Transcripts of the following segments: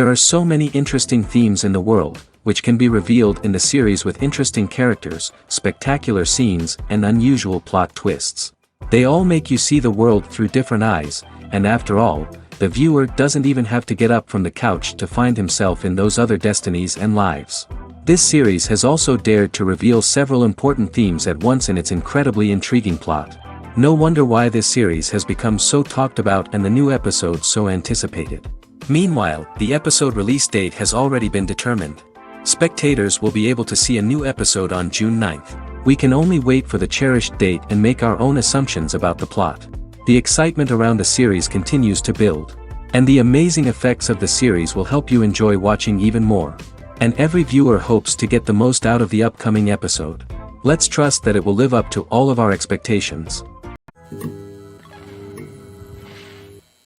There are so many interesting themes in the world, which can be revealed in the series with interesting characters, spectacular scenes, and unusual plot twists. They all make you see the world through different eyes, and after all, the viewer doesn't even have to get up from the couch to find himself in those other destinies and lives. This series has also dared to reveal several important themes at once in its incredibly intriguing plot. No wonder why this series has become so talked about and the new episodes so anticipated. Meanwhile, the episode release date has already been determined. Spectators will be able to see a new episode on June 9th. We can only wait for the cherished date and make our own assumptions about the plot. The excitement around the series continues to build. And the amazing effects of the series will help you enjoy watching even more. And every viewer hopes to get the most out of the upcoming episode. Let's trust that it will live up to all of our expectations.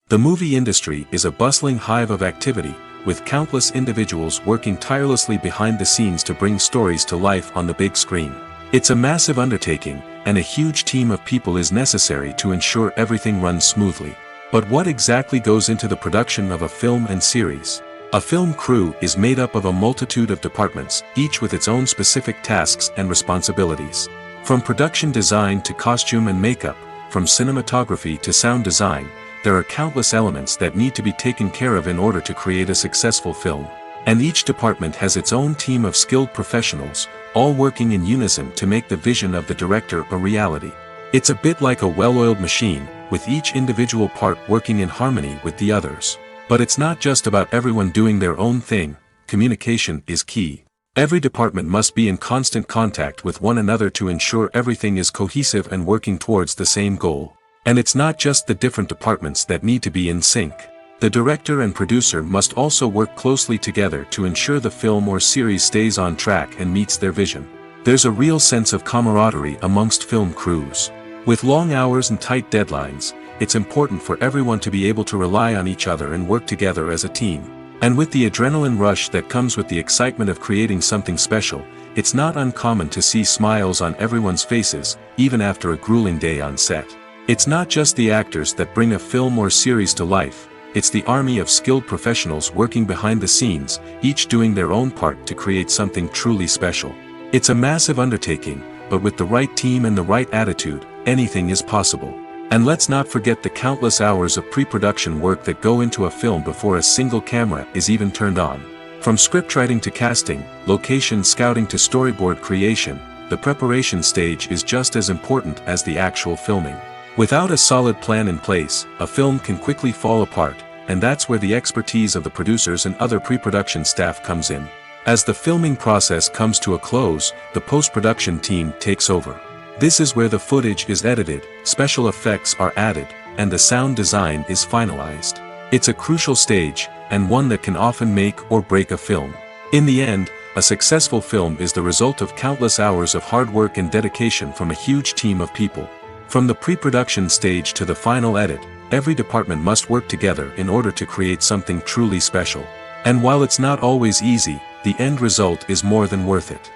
The movie industry is a bustling hive of activity, with countless individuals working tirelessly behind the scenes to bring stories to life on the big screen. It's a massive undertaking, and a huge team of people is necessary to ensure everything runs smoothly. But what exactly goes into the production of a film and series? A film crew is made up of a multitude of departments, each with its own specific tasks and responsibilities. From production design to costume and makeup, from cinematography to sound design, there are countless elements that need to be taken care of in order to create a successful film. And each department has its own team of skilled professionals, all working in unison to make the vision of the director a reality. It's a bit like a well-oiled machine, with each individual part working in harmony with the others. But it's not just about everyone doing their own thing. Communication is key. Every department must be in constant contact with one another to ensure everything is cohesive and working towards the same goal. And it's not just the different departments that need to be in sync. The director and producer must also work closely together to ensure the film or series stays on track and meets their vision. There's a real sense of camaraderie amongst film crews. With long hours and tight deadlines, it's important for everyone to be able to rely on each other and work together as a team. And with the adrenaline rush that comes with the excitement of creating something special, it's not uncommon to see smiles on everyone's faces, even after a grueling day on set. It's not just the actors that bring a film or series to life, it's the army of skilled professionals working behind the scenes, each doing their own part to create something truly special. It's a massive undertaking, but with the right team and the right attitude, anything is possible. And let's not forget the countless hours of pre-production work that go into a film before a single camera is even turned on. From scriptwriting to casting, location scouting to storyboard creation, the preparation stage is just as important as the actual filming. Without a solid plan in place, a film can quickly fall apart, and that's where the expertise of the producers and other pre-production staff comes in. As the filming process comes to a close, the post-production team takes over. This is where the footage is edited, special effects are added, and the sound design is finalized. It's a crucial stage, and one that can often make or break a film. In the end, a successful film is the result of countless hours of hard work and dedication from a huge team of people. From the pre-production stage to the final edit, every department must work together in order to create something truly special. And while it's not always easy, the end result is more than worth it.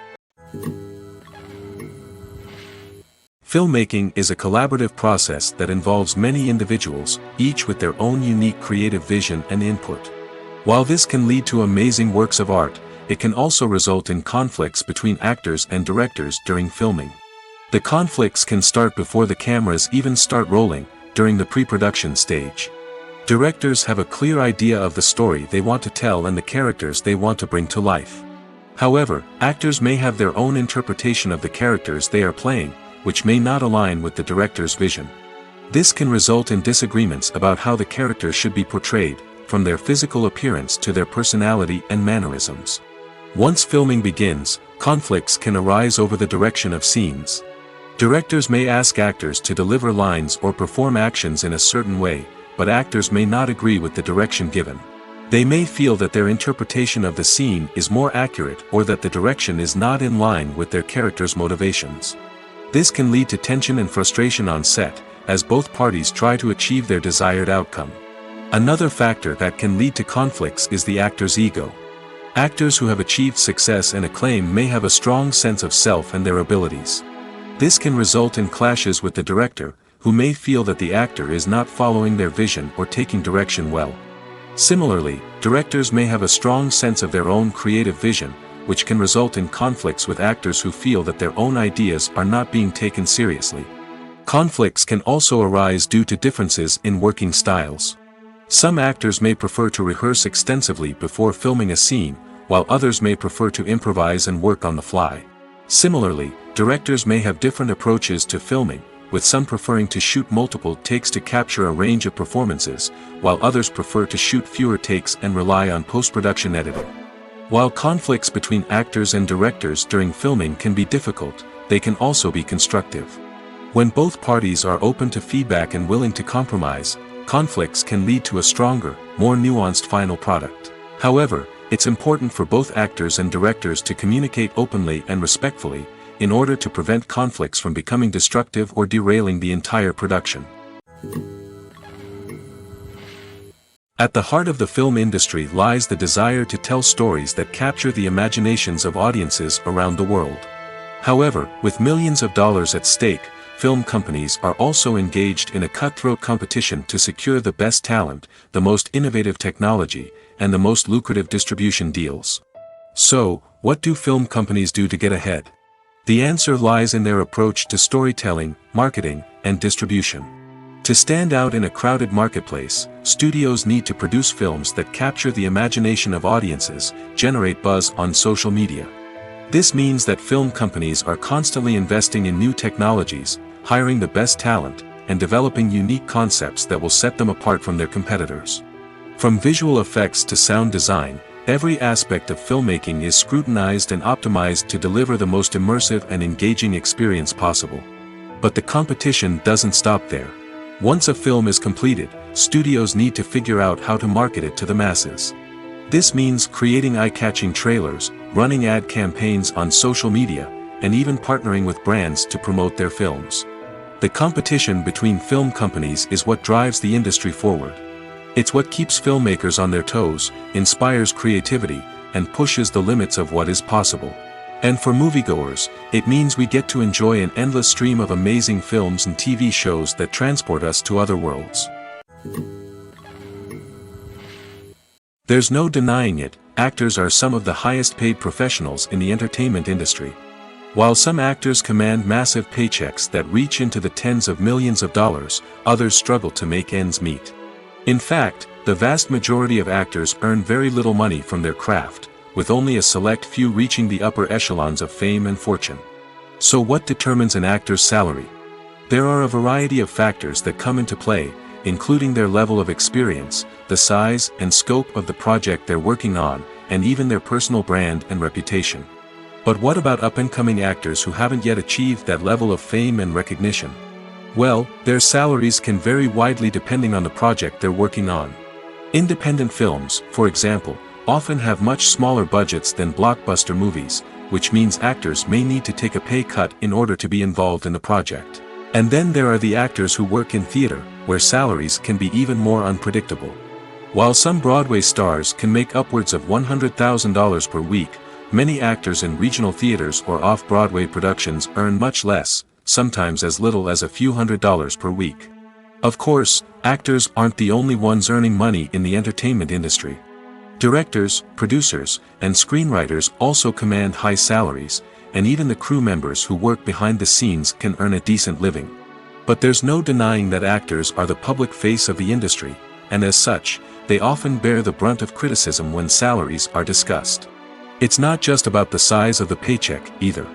Filmmaking is a collaborative process that involves many individuals, each with their own unique creative vision and input. While this can lead to amazing works of art, it can also result in conflicts between actors and directors during filming. The conflicts can start before the cameras even start rolling, during the pre-production stage. Directors have a clear idea of the story they want to tell and the characters they want to bring to life. However, actors may have their own interpretation of the characters they are playing, which may not align with the director's vision. This can result in disagreements about how the characters should be portrayed, from their physical appearance to their personality and mannerisms. Once filming begins, conflicts can arise over the direction of scenes. Directors may ask actors to deliver lines or perform actions in a certain way, but actors may not agree with the direction given. They may feel that their interpretation of the scene is more accurate or that the direction is not in line with their character's motivations. This can lead to tension and frustration on set, as both parties try to achieve their desired outcome. Another factor that can lead to conflicts is the actor's ego. Actors who have achieved success and acclaim may have a strong sense of self and their abilities. This can result in clashes with the director, who may feel that the actor is not following their vision or taking direction well. Similarly, directors may have a strong sense of their own creative vision, which can result in conflicts with actors who feel that their own ideas are not being taken seriously. Conflicts can also arise due to differences in working styles. Some actors may prefer to rehearse extensively before filming a scene, while others may prefer to improvise and work on the fly. Similarly, directors may have different approaches to filming, with some preferring to shoot multiple takes to capture a range of performances, while others prefer to shoot fewer takes and rely on post-production editing. While conflicts between actors and directors during filming can be difficult, they can also be constructive. When both parties are open to feedback and willing to compromise, conflicts can lead to a stronger, more nuanced final product. However, it's important for both actors and directors to communicate openly and respectfully, in order to prevent conflicts from becoming destructive or derailing the entire production. At the heart of the film industry lies the desire to tell stories that capture the imaginations of audiences around the world. However, with millions of dollars at stake, film companies are also engaged in a cutthroat competition to secure the best talent, the most innovative technology, and the most lucrative distribution deals. So, what do film companies do to get ahead? The answer lies in their approach to storytelling, marketing, and distribution. To stand out in a crowded marketplace, studios need to produce films that capture the imagination of audiences, generate buzz on social media. This means that film companies are constantly investing in new technologies, hiring the best talent, and developing unique concepts that will set them apart from their competitors. From visual effects to sound design, every aspect of filmmaking is scrutinized and optimized to deliver the most immersive and engaging experience possible. But the competition doesn't stop there. Once a film is completed, studios need to figure out how to market it to the masses. This means creating eye-catching trailers, running ad campaigns on social media, and even partnering with brands to promote their films. The competition between film companies is what drives the industry forward. It's what keeps filmmakers on their toes, inspires creativity, and pushes the limits of what is possible. And for moviegoers, it means we get to enjoy an endless stream of amazing films and TV shows that transport us to other worlds. There's no denying it, actors are some of the highest paid professionals in the entertainment industry. While some actors command massive paychecks that reach into the tens of millions of dollars, others struggle to make ends meet. In fact, the vast majority of actors earn very little money from their craft, with only a select few reaching the upper echelons of fame and fortune. So what determines an actor's salary? There are a variety of factors that come into play, including their level of experience, the size and scope of the project they're working on, and even their personal brand and reputation. But what about up-and-coming actors who haven't yet achieved that level of fame and recognition? Well, their salaries can vary widely depending on the project they're working on. Independent films, for example, often have much smaller budgets than blockbuster movies, which means actors may need to take a pay cut in order to be involved in the project. And then there are the actors who work in theater, where salaries can be even more unpredictable. While some Broadway stars can make upwards of $100,000 per week, many actors in regional theaters or off-Broadway productions earn much less, sometimes as little as a few $100s per week. Of course, actors aren't the only ones earning money in the entertainment industry. Directors, producers, and screenwriters also command high salaries, and even the crew members who work behind the scenes can earn a decent living. But there's no denying that actors are the public face of the industry, and as such, they often bear the brunt of criticism when salaries are discussed. It's not just about the size of the paycheck, either.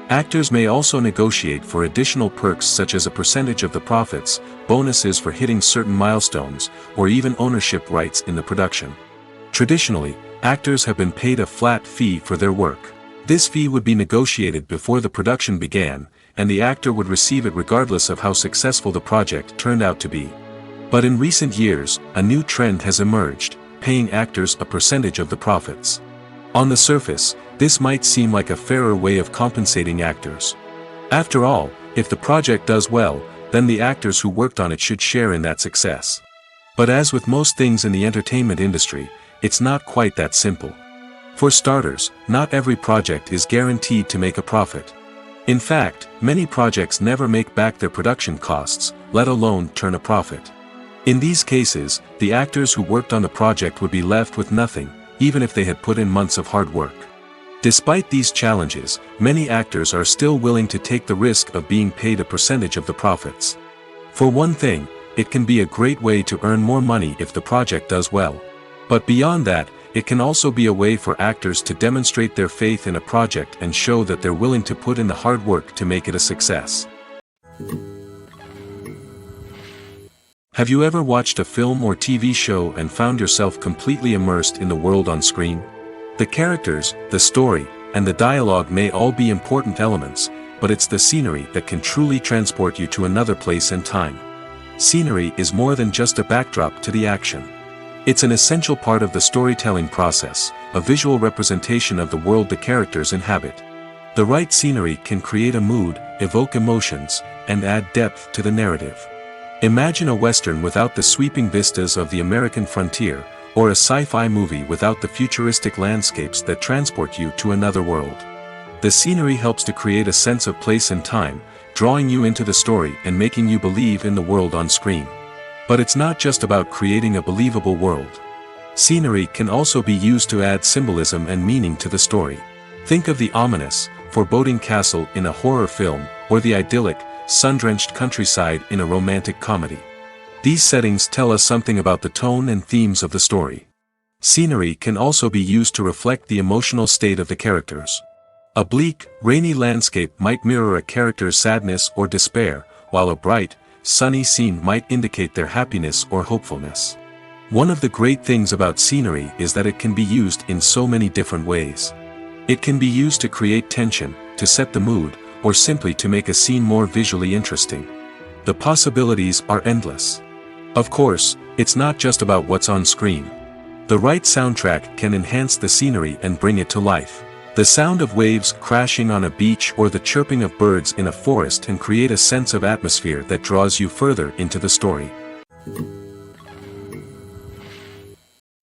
Actors may also negotiate for additional perks such as a percentage of the profits, bonuses for hitting certain milestones, or even ownership rights in the production. Traditionally, actors have been paid a flat fee for their work. This fee would be negotiated before the production began, and the actor would receive it regardless of how successful the project turned out to be. But in recent years, a new trend has emerged, paying actors a percentage of the profits. On the surface, this might seem like a fairer way of compensating actors. After all, if the project does well, then the actors who worked on it should share in that success. But as with most things in the entertainment industry, it's not quite that simple. For starters, not every project is guaranteed to make a profit. In fact, many projects never make back their production costs, let alone turn a profit. In these cases, the actors who worked on the project would be left with nothing, even if they had put in months of hard work. Despite these challenges, many actors are still willing to take the risk of being paid a percentage of the profits. For one thing, it can be a great way to earn more money if the project does well. But beyond that, it can also be a way for actors to demonstrate their faith in a project and show that they're willing to put in the hard work to make it a success. Have you ever watched a film or TV show and found yourself completely immersed in the world on screen? The characters, the story, and the dialogue may all be important elements, but it's the scenery that can truly transport you to another place and time. Scenery is more than just a backdrop to the action. It's an essential part of the storytelling process, a visual representation of the world the characters inhabit. The right scenery can create a mood, evoke emotions, and add depth to the narrative. Imagine a Western without the sweeping vistas of the American frontier, or a sci-fi movie without the futuristic landscapes that transport you to another world. The scenery helps to create a sense of place and time, drawing you into the story and making you believe in the world on screen. But it's not just about creating a believable world. Scenery can also be used to add symbolism and meaning to the story. Think of the ominous, foreboding castle in a horror film, or the idyllic, sun-drenched countryside in a romantic comedy. These settings tell us something about the tone and themes of the story. Scenery can also be used to reflect the emotional state of the characters. A bleak, rainy landscape might mirror a character's sadness or despair, while a bright, sunny scene might indicate their happiness or hopefulness. One of the great things about scenery is that it can be used in so many different ways. It can be used to create tension, to set the mood, or simply to make a scene more visually interesting. The possibilities are endless. Of course, it's not just about what's on screen. The right soundtrack can enhance the scenery and bring it to life. The sound of waves crashing on a beach or the chirping of birds in a forest can create a sense of atmosphere that draws you further into the story.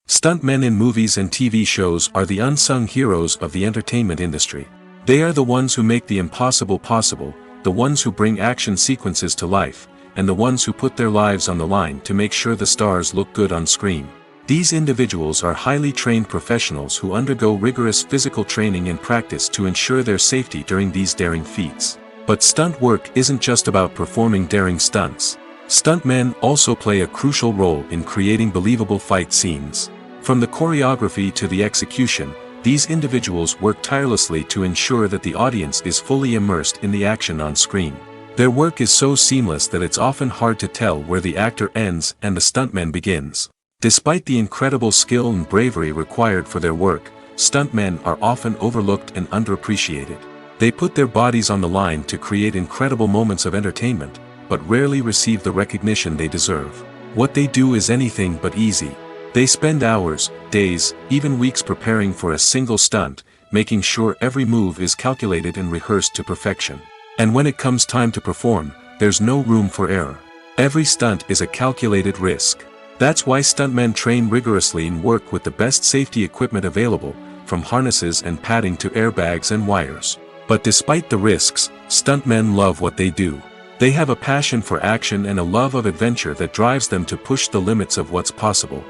Stuntmen in movies and TV shows are the unsung heroes of the entertainment industry. They are the ones who make the impossible possible, the ones who bring action sequences to life, and the ones who put their lives on the line to make sure the stars look good on screen. These individuals are highly trained professionals who undergo rigorous physical training and practice to ensure their safety during these daring feats. But stunt work isn't just about performing daring stunts. Stuntmen also play a crucial role in creating believable fight scenes. From the choreography to the execution, these individuals work tirelessly to ensure that the audience is fully immersed in the action on screen. Their work is so seamless that it's often hard to tell where the actor ends and the stuntman begins. Despite the incredible skill and bravery required for their work, stuntmen are often overlooked and underappreciated. They put their bodies on the line to create incredible moments of entertainment, but rarely receive the recognition they deserve. What they do is anything but easy. They spend hours, days, even weeks preparing for a single stunt, making sure every move is calculated and rehearsed to perfection. And when it comes time to perform, there's no room for error. Every stunt is a calculated risk. That's why stuntmen train rigorously and work with the best safety equipment available, from harnesses and padding to airbags and wires. But despite the risks, stuntmen love what they do. They have a passion for action and a love of adventure that drives them to push the limits of what's possible.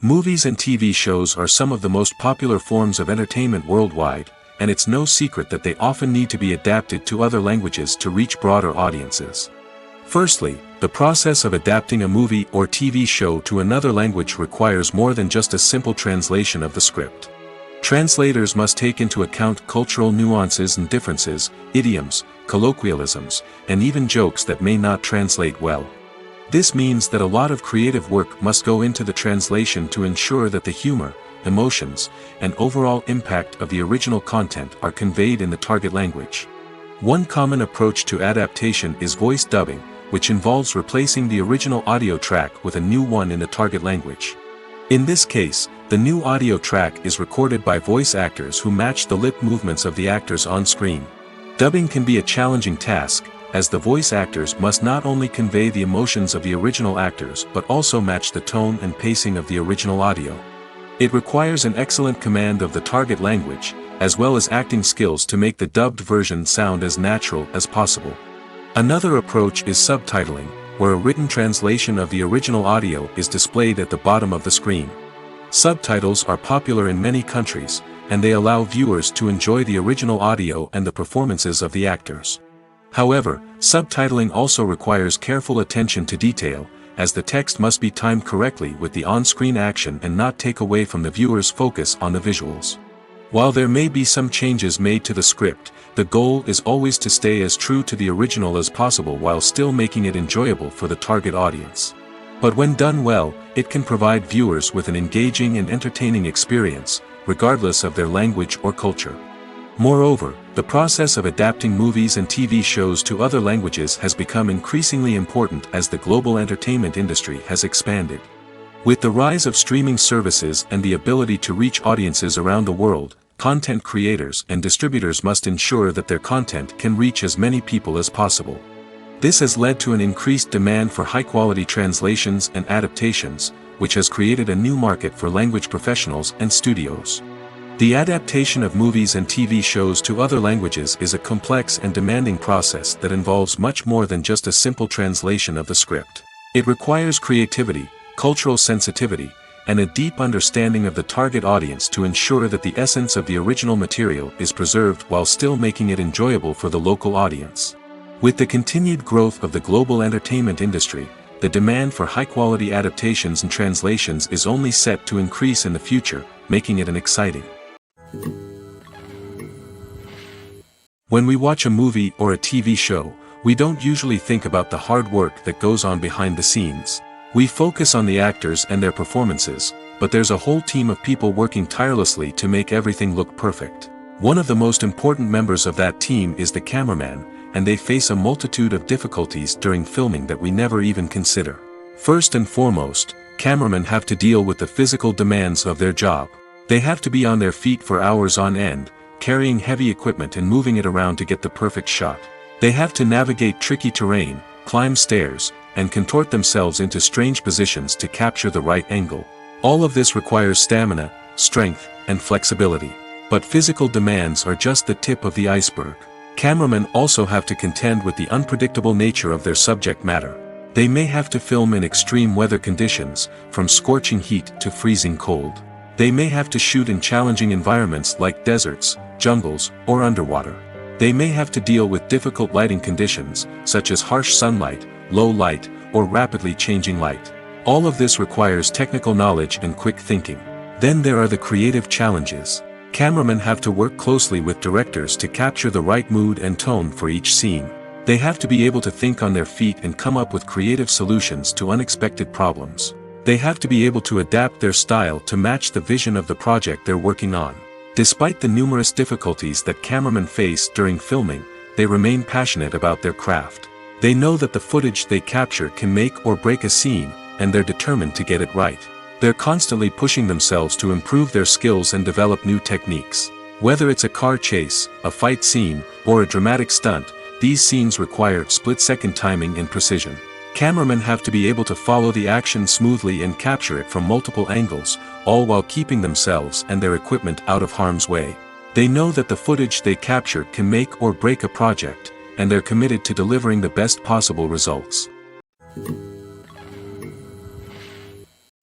Movies and TV shows are some of the most popular forms of entertainment worldwide, and it's no secret that they often need to be adapted to other languages to reach broader audiences. Firstly, the process of adapting a movie or TV show to another language requires more than just a simple translation of the script. Translators must take into account cultural nuances and differences, idioms, colloquialisms, and even jokes that may not translate well. This means that a lot of creative work must go into the translation to ensure that the humor, emotions, and overall impact of the original content are conveyed in the target language. One common approach to adaptation is voice dubbing, which involves replacing the original audio track with a new one in the target language. In this case, the new audio track is recorded by voice actors who match the lip movements of the actors on screen. Dubbing can be a challenging task, as the voice actors must not only convey the emotions of the original actors but also match the tone and pacing of the original audio. It requires an excellent command of the target language, as well as acting skills to make the dubbed version sound as natural as possible. Another approach is subtitling, where a written translation of the original audio is displayed at the bottom of the screen. Subtitles are popular in many countries, and they allow viewers to enjoy the original audio and the performances of the actors. However, subtitling also requires careful attention to detail, as the text must be timed correctly with the on-screen action and not take away from the viewer's focus on the visuals. While there may be some changes made to the script, the goal is always to stay as true to the original as possible while still making it enjoyable for the target audience. But when done well, it can provide viewers with an engaging and entertaining experience, regardless of their language or culture. Moreover, the process of adapting movies and TV shows to other languages has become increasingly important as the global entertainment industry has expanded. With the rise of streaming services and the ability to reach audiences around the world, content creators and distributors must ensure that their content can reach as many people as possible. This has led to an increased demand for high-quality translations and adaptations, which has created a new market for language professionals and studios. The adaptation of movies and TV shows to other languages is a complex and demanding process that involves much more than just a simple translation of the script. It requires creativity, cultural sensitivity, and a deep understanding of the target audience to ensure that the essence of the original material is preserved while still making it enjoyable for the local audience. With the continued growth of the global entertainment industry, the demand for high-quality adaptations and translations is only set to increase in the future, making it an exciting. When we watch a movie or a TV show, we don't usually think about the hard work that goes on behind the scenes. We focus on the actors and their performances, but there's a whole team of people working tirelessly to make everything look perfect. One of the most important members of that team is the cameraman, and they face a multitude of difficulties during filming that we never even consider. First and foremost, cameramen have to deal with the physical demands of their job. They have to be on their feet for hours on end, carrying heavy equipment and moving it around to get the perfect shot. They have to navigate tricky terrain, climb stairs, and contort themselves into strange positions to capture the right angle. All of this requires stamina, strength, and flexibility. But physical demands are just the tip of the iceberg. Cameramen also have to contend with the unpredictable nature of their subject matter. They may have to film in extreme weather conditions, from scorching heat to freezing cold. They may have to shoot in challenging environments like deserts, jungles, or underwater. They may have to deal with difficult lighting conditions, such as harsh sunlight, low light, or rapidly changing light. All of this requires technical knowledge and quick thinking. Then there are the creative challenges. Cameramen have to work closely with directors to capture the right mood and tone for each scene. They have to be able to think on their feet and come up with creative solutions to unexpected problems. They have to be able to adapt their style to match the vision of the project they're working on. Despite the numerous difficulties that cameramen face during filming, they remain passionate about their craft. They know that the footage they capture can make or break a scene, and they're determined to get it right. They're constantly pushing themselves to improve their skills and develop new techniques. Whether it's a car chase, a fight scene, or a dramatic stunt, these scenes require split-second timing and precision. Cameramen have to be able to follow the action smoothly and capture it from multiple angles, all while keeping themselves and their equipment out of harm's way. They know that the footage they capture can make or break a project, and they're committed to delivering the best possible results.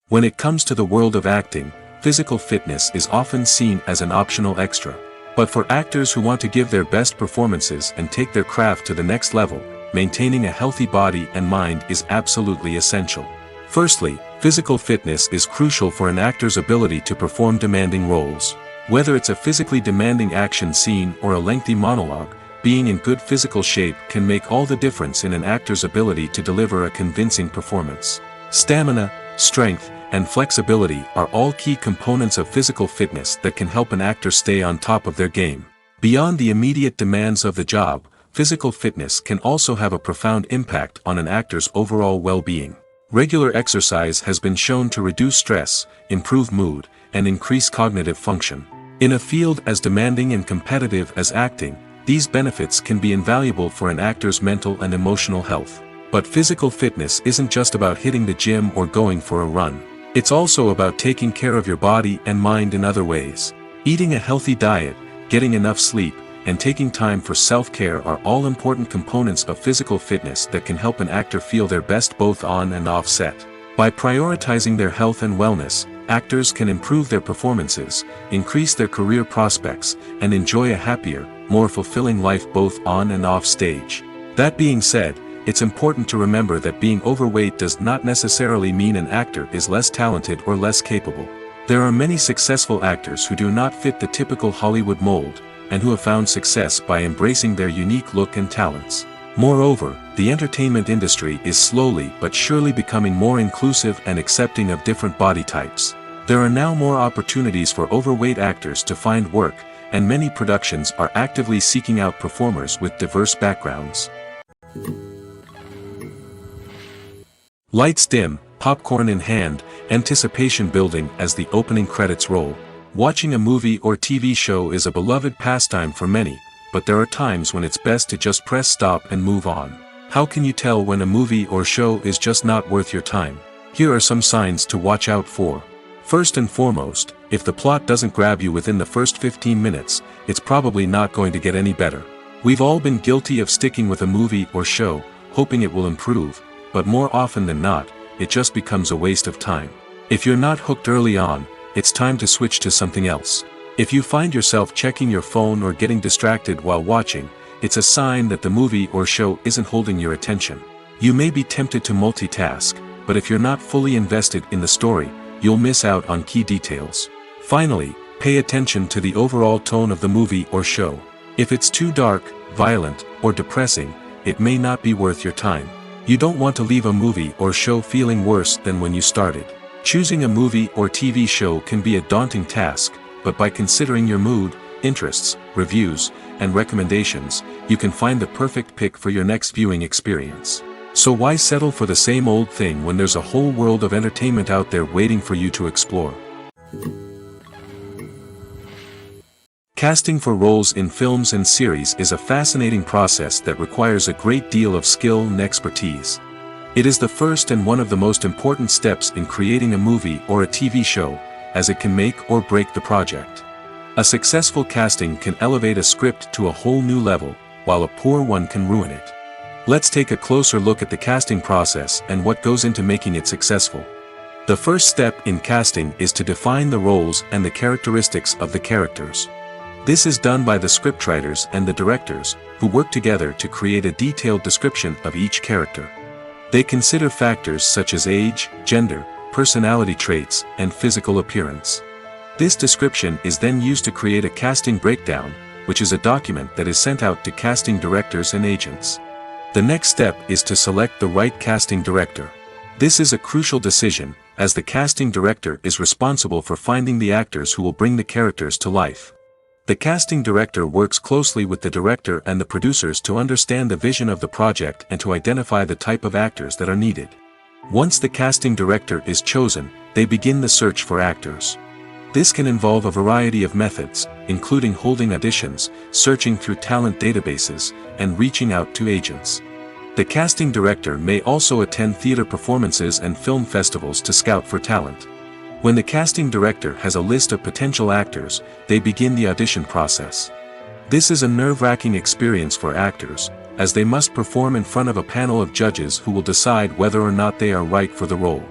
When it comes to the world of acting, physical fitness is often seen as an optional extra. But for actors who want to give their best performances and take their craft to the next level, maintaining a healthy body and mind is absolutely essential. Firstly, physical fitness is crucial for an actor's ability to perform demanding roles. Whether it's a physically demanding action scene or a lengthy monologue, being in good physical shape can make all the difference in an actor's ability to deliver a convincing performance. Stamina, strength, and flexibility are all key components of physical fitness that can help an actor stay on top of their game. Beyond the immediate demands of the job, physical fitness can also have a profound impact on an actor's overall well-being. Regular exercise has been shown to reduce stress, improve mood, and increase cognitive function. In a field as demanding and competitive as acting, these benefits can be invaluable for an actor's mental and emotional health. But physical fitness isn't just about hitting the gym or going for a run. It's also about taking care of your body and mind in other ways. Eating a healthy diet, getting enough sleep, and taking time for self-care are all important components of physical fitness that can help an actor feel their best both on and off set. By prioritizing their health and wellness, actors can improve their performances, increase their career prospects, and enjoy a happier, more fulfilling life both on and off stage. That being said, it's important to remember that being overweight does not necessarily mean an actor is less talented or less capable. There are many successful actors who do not fit the typical Hollywood mold, and who have found success by embracing their unique look and talents. Moreover, the entertainment industry is slowly but surely becoming more inclusive and accepting of different body types. There are now more opportunities for overweight actors to find work, and many productions are actively seeking out performers with diverse backgrounds. Lights dim, popcorn in hand, anticipation building as the opening credits roll. Watching a movie or TV show is a beloved pastime for many, but there are times when it's best to just press stop and move on. How can you tell when a movie or show is just not worth your time? Here are some signs to watch out for. First and foremost, if the plot doesn't grab you within the first 15 minutes, it's probably not going to get any better. We've all been guilty of sticking with a movie or show, hoping it will improve, but more often than not, it just becomes a waste of time. If you're not hooked early on, it's time to switch to something else. If you find yourself checking your phone or getting distracted while watching, it's a sign that the movie or show isn't holding your attention. You may be tempted to multitask, but if you're not fully invested in the story, you'll miss out on key details. Finally, pay attention to the overall tone of the movie or show. If it's too dark, violent, or depressing, it may not be worth your time. You don't want to leave a movie or show feeling worse than when you started. Choosing a movie or TV show can be a daunting task, but by considering your mood, interests, reviews, and recommendations, you can find the perfect pick for your next viewing experience. So why settle for the same old thing when there's a whole world of entertainment out there waiting for you to explore? Casting for roles in films and series is a fascinating process that requires a great deal of skill and expertise. It is the first and one of the most important steps in creating a movie or a TV show, as it can make or break the project. A successful casting can elevate a script to a whole new level, while a poor one can ruin it. Let's take a closer look at the casting process and what goes into making it successful. The first step in casting is to define the roles and the characteristics of the characters. This is done by the scriptwriters and the directors, who work together to create a detailed description of each character. They consider factors such as age, gender, personality traits, and physical appearance. This description is then used to create a casting breakdown, which is a document that is sent out to casting directors and agents. The next step is to select the right casting director. This is a crucial decision, as the casting director is responsible for finding the actors who will bring the characters to life. The casting director works closely with the director and the producers to understand the vision of the project and to identify the type of actors that are needed. Once the casting director is chosen, they begin the search for actors. This can involve a variety of methods, including holding auditions, searching through talent databases, and reaching out to agents. The casting director may also attend theater performances and film festivals to scout for talent. When the casting director has a list of potential actors, they begin the audition process. This is a nerve-wracking experience for actors, as they must perform in front of a panel of judges who will decide whether or not they are right for the role.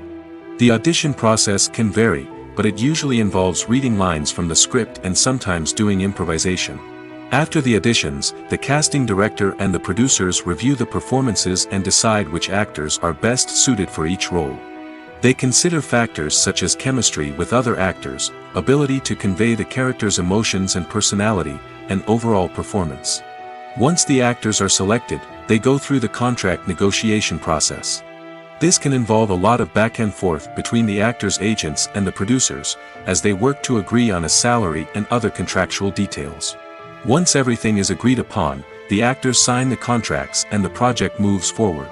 The audition process can vary, but it usually involves reading lines from the script and sometimes doing improvisation. After the auditions, the casting director and the producers review the performances and decide which actors are best suited for each role. They consider factors such as chemistry with other actors, ability to convey the character's emotions and personality, and overall performance. Once the actors are selected, they go through the contract negotiation process. This can involve a lot of back and forth between the actors' agents and the producers, as they work to agree on a salary and other contractual details. Once everything is agreed upon, the actors sign the contracts and the project moves forward.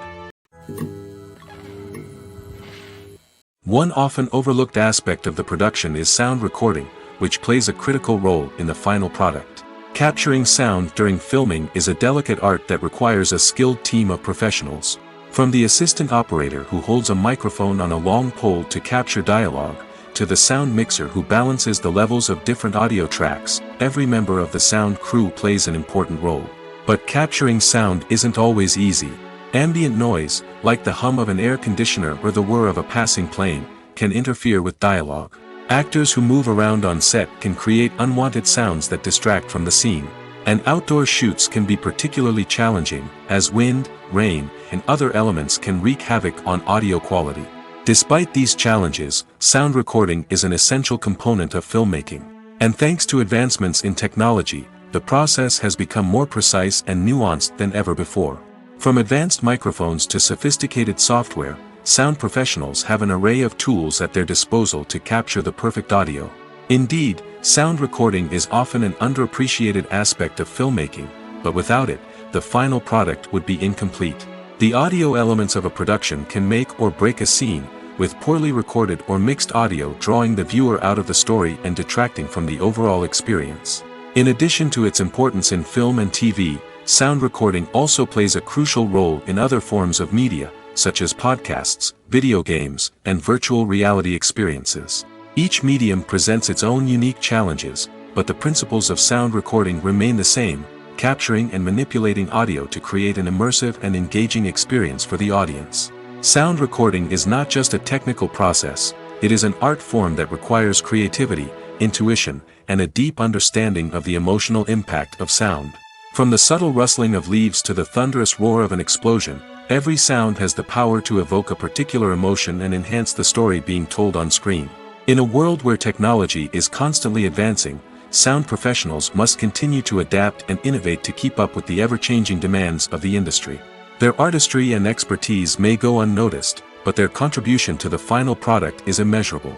One often overlooked aspect of the production is sound recording, which plays a critical role in the final product. Capturing sound during filming is a delicate art that requires a skilled team of professionals. From the assistant operator who holds a microphone on a long pole to capture dialogue, to the sound mixer who balances the levels of different audio tracks, every member of the sound crew plays an important role. But capturing sound isn't always easy. Ambient noise, like the hum of an air conditioner or the whir of a passing plane, can interfere with dialogue. Actors who move around on set can create unwanted sounds that distract from the scene. And outdoor shoots can be particularly challenging, as wind, rain, and other elements can wreak havoc on audio quality. Despite these challenges, sound recording is an essential component of filmmaking. And thanks to advancements in technology, the process has become more precise and nuanced than ever before. From advanced microphones to sophisticated software, sound professionals have an array of tools at their disposal to capture the perfect audio. Indeed, sound recording is often an underappreciated aspect of filmmaking, but without it, the final product would be incomplete. The audio elements of a production can make or break a scene, with poorly recorded or mixed audio drawing the viewer out of the story and detracting from the overall experience. In addition to its importance in film and TV, sound recording also plays a crucial role in other forms of media, such as podcasts, video games, and virtual reality experiences. Each medium presents its own unique challenges, but the principles of sound recording remain the same, capturing and manipulating audio to create an immersive and engaging experience for the audience. Sound recording is not just a technical process, it is an art form that requires creativity, intuition, and a deep understanding of the emotional impact of sound. From the subtle rustling of leaves to the thunderous roar of an explosion, every sound has the power to evoke a particular emotion and enhance the story being told on screen. In a world where technology is constantly advancing, sound professionals must continue to adapt and innovate to keep up with the ever-changing demands of the industry. Their artistry and expertise may go unnoticed, but their contribution to the final product is immeasurable.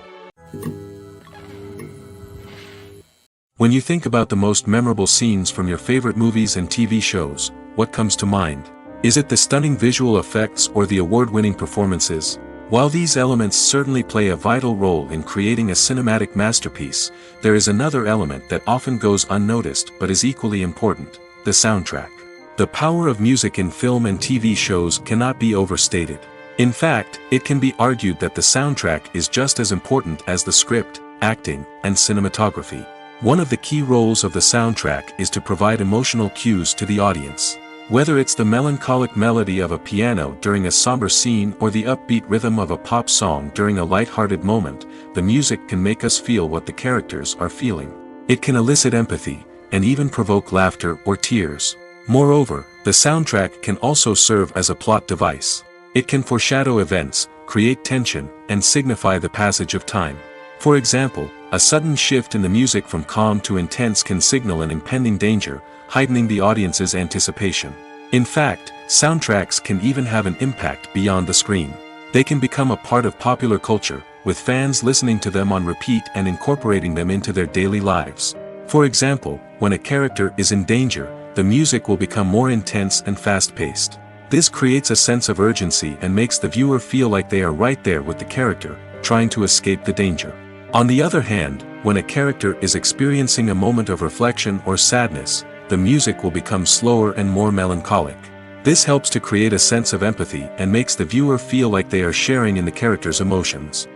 When you think about the most memorable scenes from your favorite movies and TV shows, what comes to mind? Is it the stunning visual effects or the award-winning performances? While these elements certainly play a vital role in creating a cinematic masterpiece, there is another element that often goes unnoticed but is equally important: the soundtrack. The power of music in film and TV shows cannot be overstated. In fact, it can be argued that the soundtrack is just as important as the script, acting, and cinematography. One of the key roles of the soundtrack is to provide emotional cues to the audience. Whether it's the melancholic melody of a piano during a somber scene or the upbeat rhythm of a pop song during a light-hearted moment, the music can make us feel what the characters are feeling. It can elicit empathy, and even provoke laughter or tears. Moreover, the soundtrack can also serve as a plot device. It can foreshadow events, create tension, and signify the passage of time. For example, a sudden shift in the music from calm to intense can signal an impending danger, heightening the audience's anticipation. In fact, soundtracks can even have an impact beyond the screen. They can become a part of popular culture, with fans listening to them on repeat and incorporating them into their daily lives. For example, when a character is in danger, the music will become more intense and fast-paced. This creates a sense of urgency and makes the viewer feel like they are right there with the character, trying to escape the danger. On the other hand, when a character is experiencing a moment of reflection or sadness, the music will become slower and more melancholic. This helps to create a sense of empathy and makes the viewer feel like they are sharing in the character's emotions.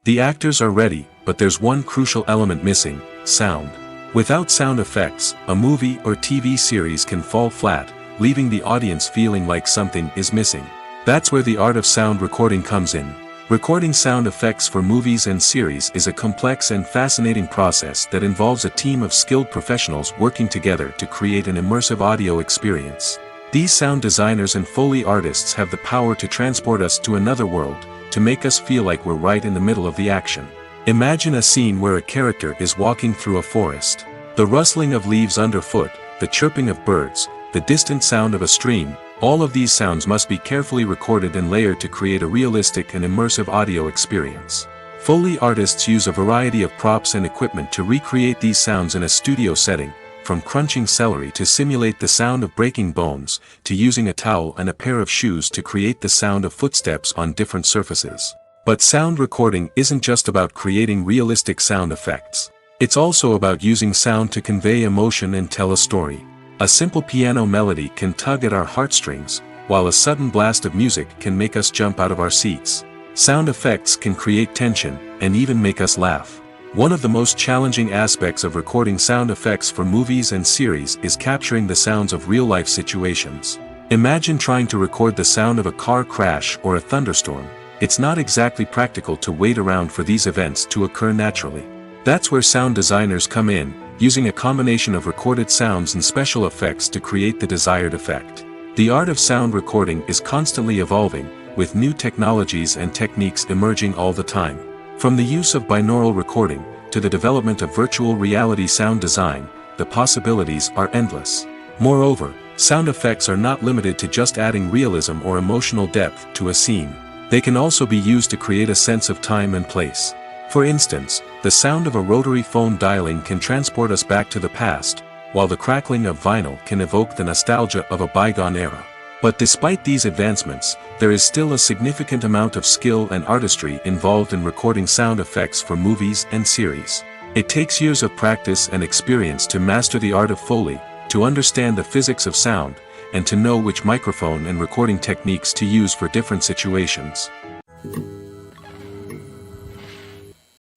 The actors are ready, but there's one crucial element missing: sound. Without sound effects, a movie or TV series can fall flat, leaving the audience feeling like something is missing. That's where the art of sound recording comes in. Recording sound effects for movies and series is a complex and fascinating process that involves a team of skilled professionals working together to create an immersive audio experience. These sound designers and Foley artists have the power to transport us to another world, to make us feel like we're right in the middle of the action. Imagine a scene where a character is walking through a forest. The rustling of leaves underfoot, the chirping of birds, the distant sound of a stream, all of these sounds must be carefully recorded and layered to create a realistic and immersive audio experience. Foley artists use a variety of props and equipment to recreate these sounds in a studio setting, from crunching celery to simulate the sound of breaking bones, to using a towel and a pair of shoes to create the sound of footsteps on different surfaces. But sound recording isn't just about creating realistic sound effects. It's also about using sound to convey emotion and tell a story. A simple piano melody can tug at our heartstrings, while a sudden blast of music can make us jump out of our seats. Sound effects can create tension, and even make us laugh. One of the most challenging aspects of recording sound effects for movies and series is capturing the sounds of real-life situations. Imagine trying to record the sound of a car crash or a thunderstorm. It's not exactly practical to wait around for these events to occur naturally. That's where sound designers come in, using a combination of recorded sounds and special effects to create the desired effect. The art of sound recording is constantly evolving, with new technologies and techniques emerging all the time. From the use of binaural recording, to the development of virtual reality sound design, the possibilities are endless. Moreover, sound effects are not limited to just adding realism or emotional depth to a scene. They can also be used to create a sense of time and place. For instance, the sound of a rotary phone dialing can transport us back to the past, while the crackling of vinyl can evoke the nostalgia of a bygone era. But despite these advancements, there is still a significant amount of skill and artistry involved in recording sound effects for movies and series. It takes years of practice and experience to master the art of Foley, to understand the physics of sound, and to know which microphone and recording techniques to use for different situations.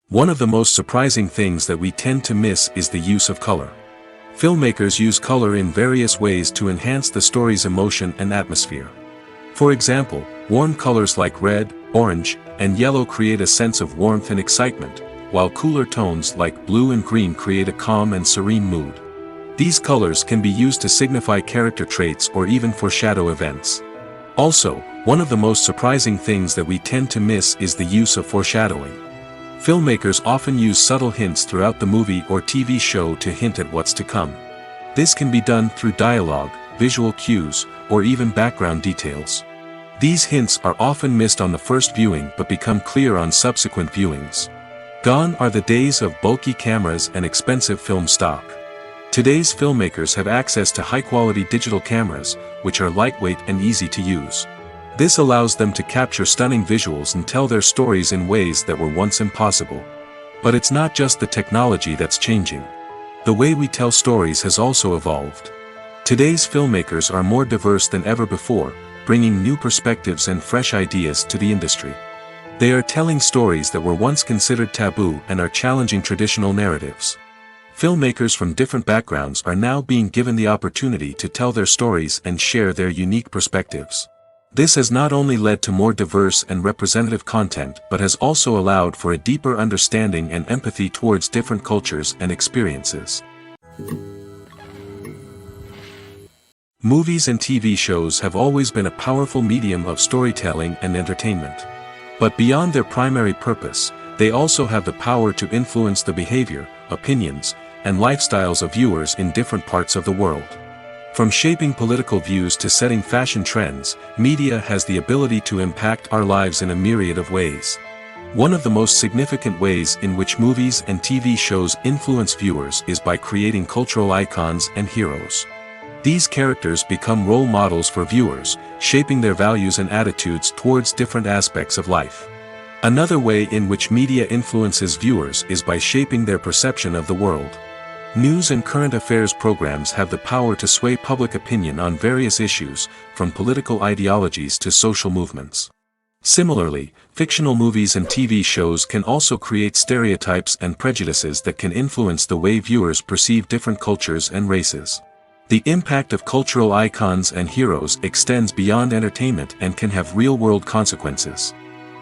One of the most surprising things that we tend to miss is the use of color. Filmmakers use color in various ways to enhance the story's emotion and atmosphere. For example, warm colors like red, orange, and yellow create a sense of warmth and excitement, while cooler tones like blue and green create a calm and serene mood. These colors can be used to signify character traits or even foreshadow events. Also, one of the most surprising things that we tend to miss is the use of foreshadowing. Filmmakers often use subtle hints throughout the movie or TV show to hint at what's to come. This can be done through dialogue, visual cues, or even background details. These hints are often missed on the first viewing but become clear on subsequent viewings. Gone are the days of bulky cameras and expensive film stock. Today's filmmakers have access to high-quality digital cameras, which are lightweight and easy to use. This allows them to capture stunning visuals and tell their stories in ways that were once impossible. But it's not just the technology that's changing. The way we tell stories has also evolved. Today's filmmakers are more diverse than ever before, bringing new perspectives and fresh ideas to the industry. They are telling stories that were once considered taboo and are challenging traditional narratives. Filmmakers from different backgrounds are now being given the opportunity to tell their stories and share their unique perspectives. This has not only led to more diverse and representative content but has also allowed for a deeper understanding and empathy towards different cultures and experiences. Movies and TV shows have always been a powerful medium of storytelling and entertainment. But beyond their primary purpose, they also have the power to influence the behavior, opinions, and lifestyles of viewers in different parts of the world. From shaping political views to setting fashion trends, media has the ability to impact our lives in a myriad of ways. One of the most significant ways in which movies and TV shows influence viewers is by creating cultural icons and heroes. These characters become role models for viewers, shaping their values and attitudes towards different aspects of life. Another way in which media influences viewers is by shaping their perception of the world. News and current affairs programs have the power to sway public opinion on various issues, from political ideologies to social movements. Similarly, fictional movies and TV shows can also create stereotypes and prejudices that can influence the way viewers perceive different cultures and races. The impact of cultural icons and heroes extends beyond entertainment and can have real-world consequences.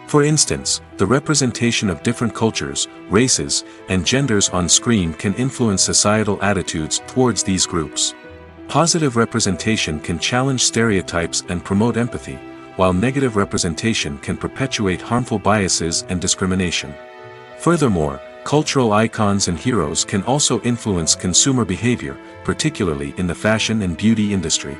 For instance, the representation of different cultures, races, and genders on screen can influence societal attitudes towards these groups. Positive representation can challenge stereotypes and promote empathy, while negative representation can perpetuate harmful biases and discrimination. Furthermore, cultural icons and heroes can also influence consumer behavior, particularly in the fashion and beauty industry.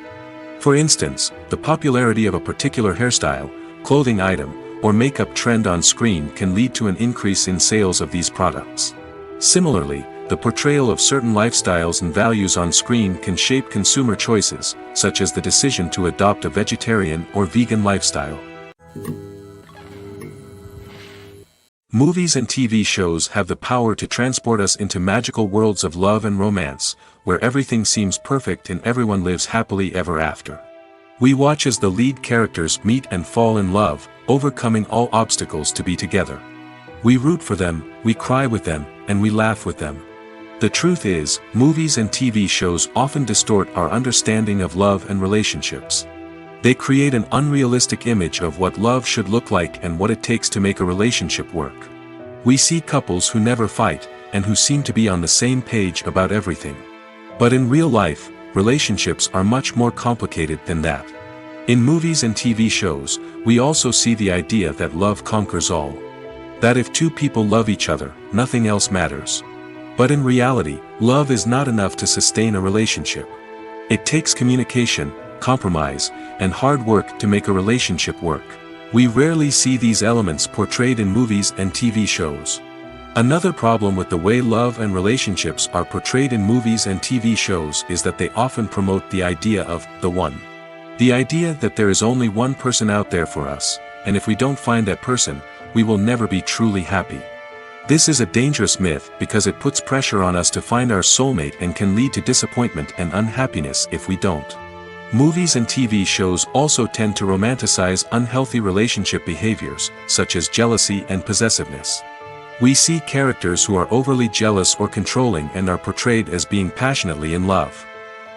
For instance, the popularity of a particular hairstyle, clothing item, or makeup trend on screen can lead to an increase in sales of these products. Similarly, the portrayal of certain lifestyles and values on screen can shape consumer choices, such as the decision to adopt a vegetarian or vegan lifestyle. Movies and TV shows have the power to transport us into magical worlds of love and romance, where everything seems perfect and everyone lives happily ever after. We watch as the lead characters meet and fall in love, overcoming all obstacles to be together. We root for them, we cry with them, and we laugh with them. The truth is, movies and TV shows often distort our understanding of love and relationships. They create an unrealistic image of what love should look like and what it takes to make a relationship work. We see couples who never fight, and who seem to be on the same page about everything. But in real life, relationships are much more complicated than that. In movies and TV shows, we also see the idea that love conquers all. That if two people love each other, nothing else matters. But in reality, love is not enough to sustain a relationship. It takes communication, compromise, and hard work to make a relationship work. We rarely see these elements portrayed in movies and TV shows. Another problem with the way love and relationships are portrayed in movies and TV shows is that they often promote the idea of the one. The idea that there is only one person out there for us, and if we don't find that person, we will never be truly happy. This is a dangerous myth because it puts pressure on us to find our soulmate and can lead to disappointment and unhappiness if we don't. Movies and TV shows also tend to romanticize unhealthy relationship behaviors, such as jealousy and possessiveness. We see characters who are overly jealous or controlling and are portrayed as being passionately in love.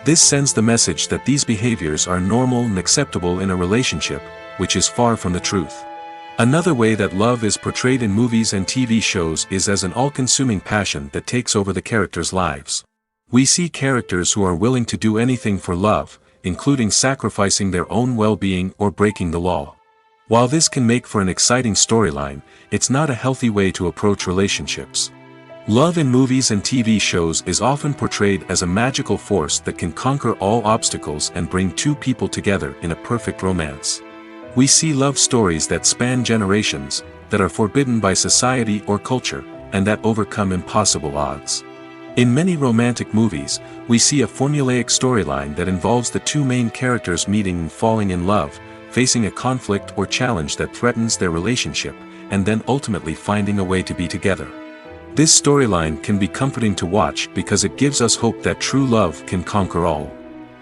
This sends the message that these behaviors are normal and acceptable in a relationship, which is far from the truth. Another way that love is portrayed in movies and TV shows is as an all-consuming passion that takes over the characters' lives. We see characters who are willing to do anything for love, including sacrificing their own well-being or breaking the law. While this can make for an exciting storyline, it's not a healthy way to approach relationships. Love in movies and TV shows is often portrayed as a magical force that can conquer all obstacles and bring two people together in a perfect romance. We see love stories that span generations, that are forbidden by society or culture, and that overcome impossible odds. In many romantic movies, we see a formulaic storyline that involves the two main characters meeting and falling in love, facing a conflict or challenge that threatens their relationship, and then ultimately finding a way to be together. This storyline can be comforting to watch because it gives us hope that true love can conquer all.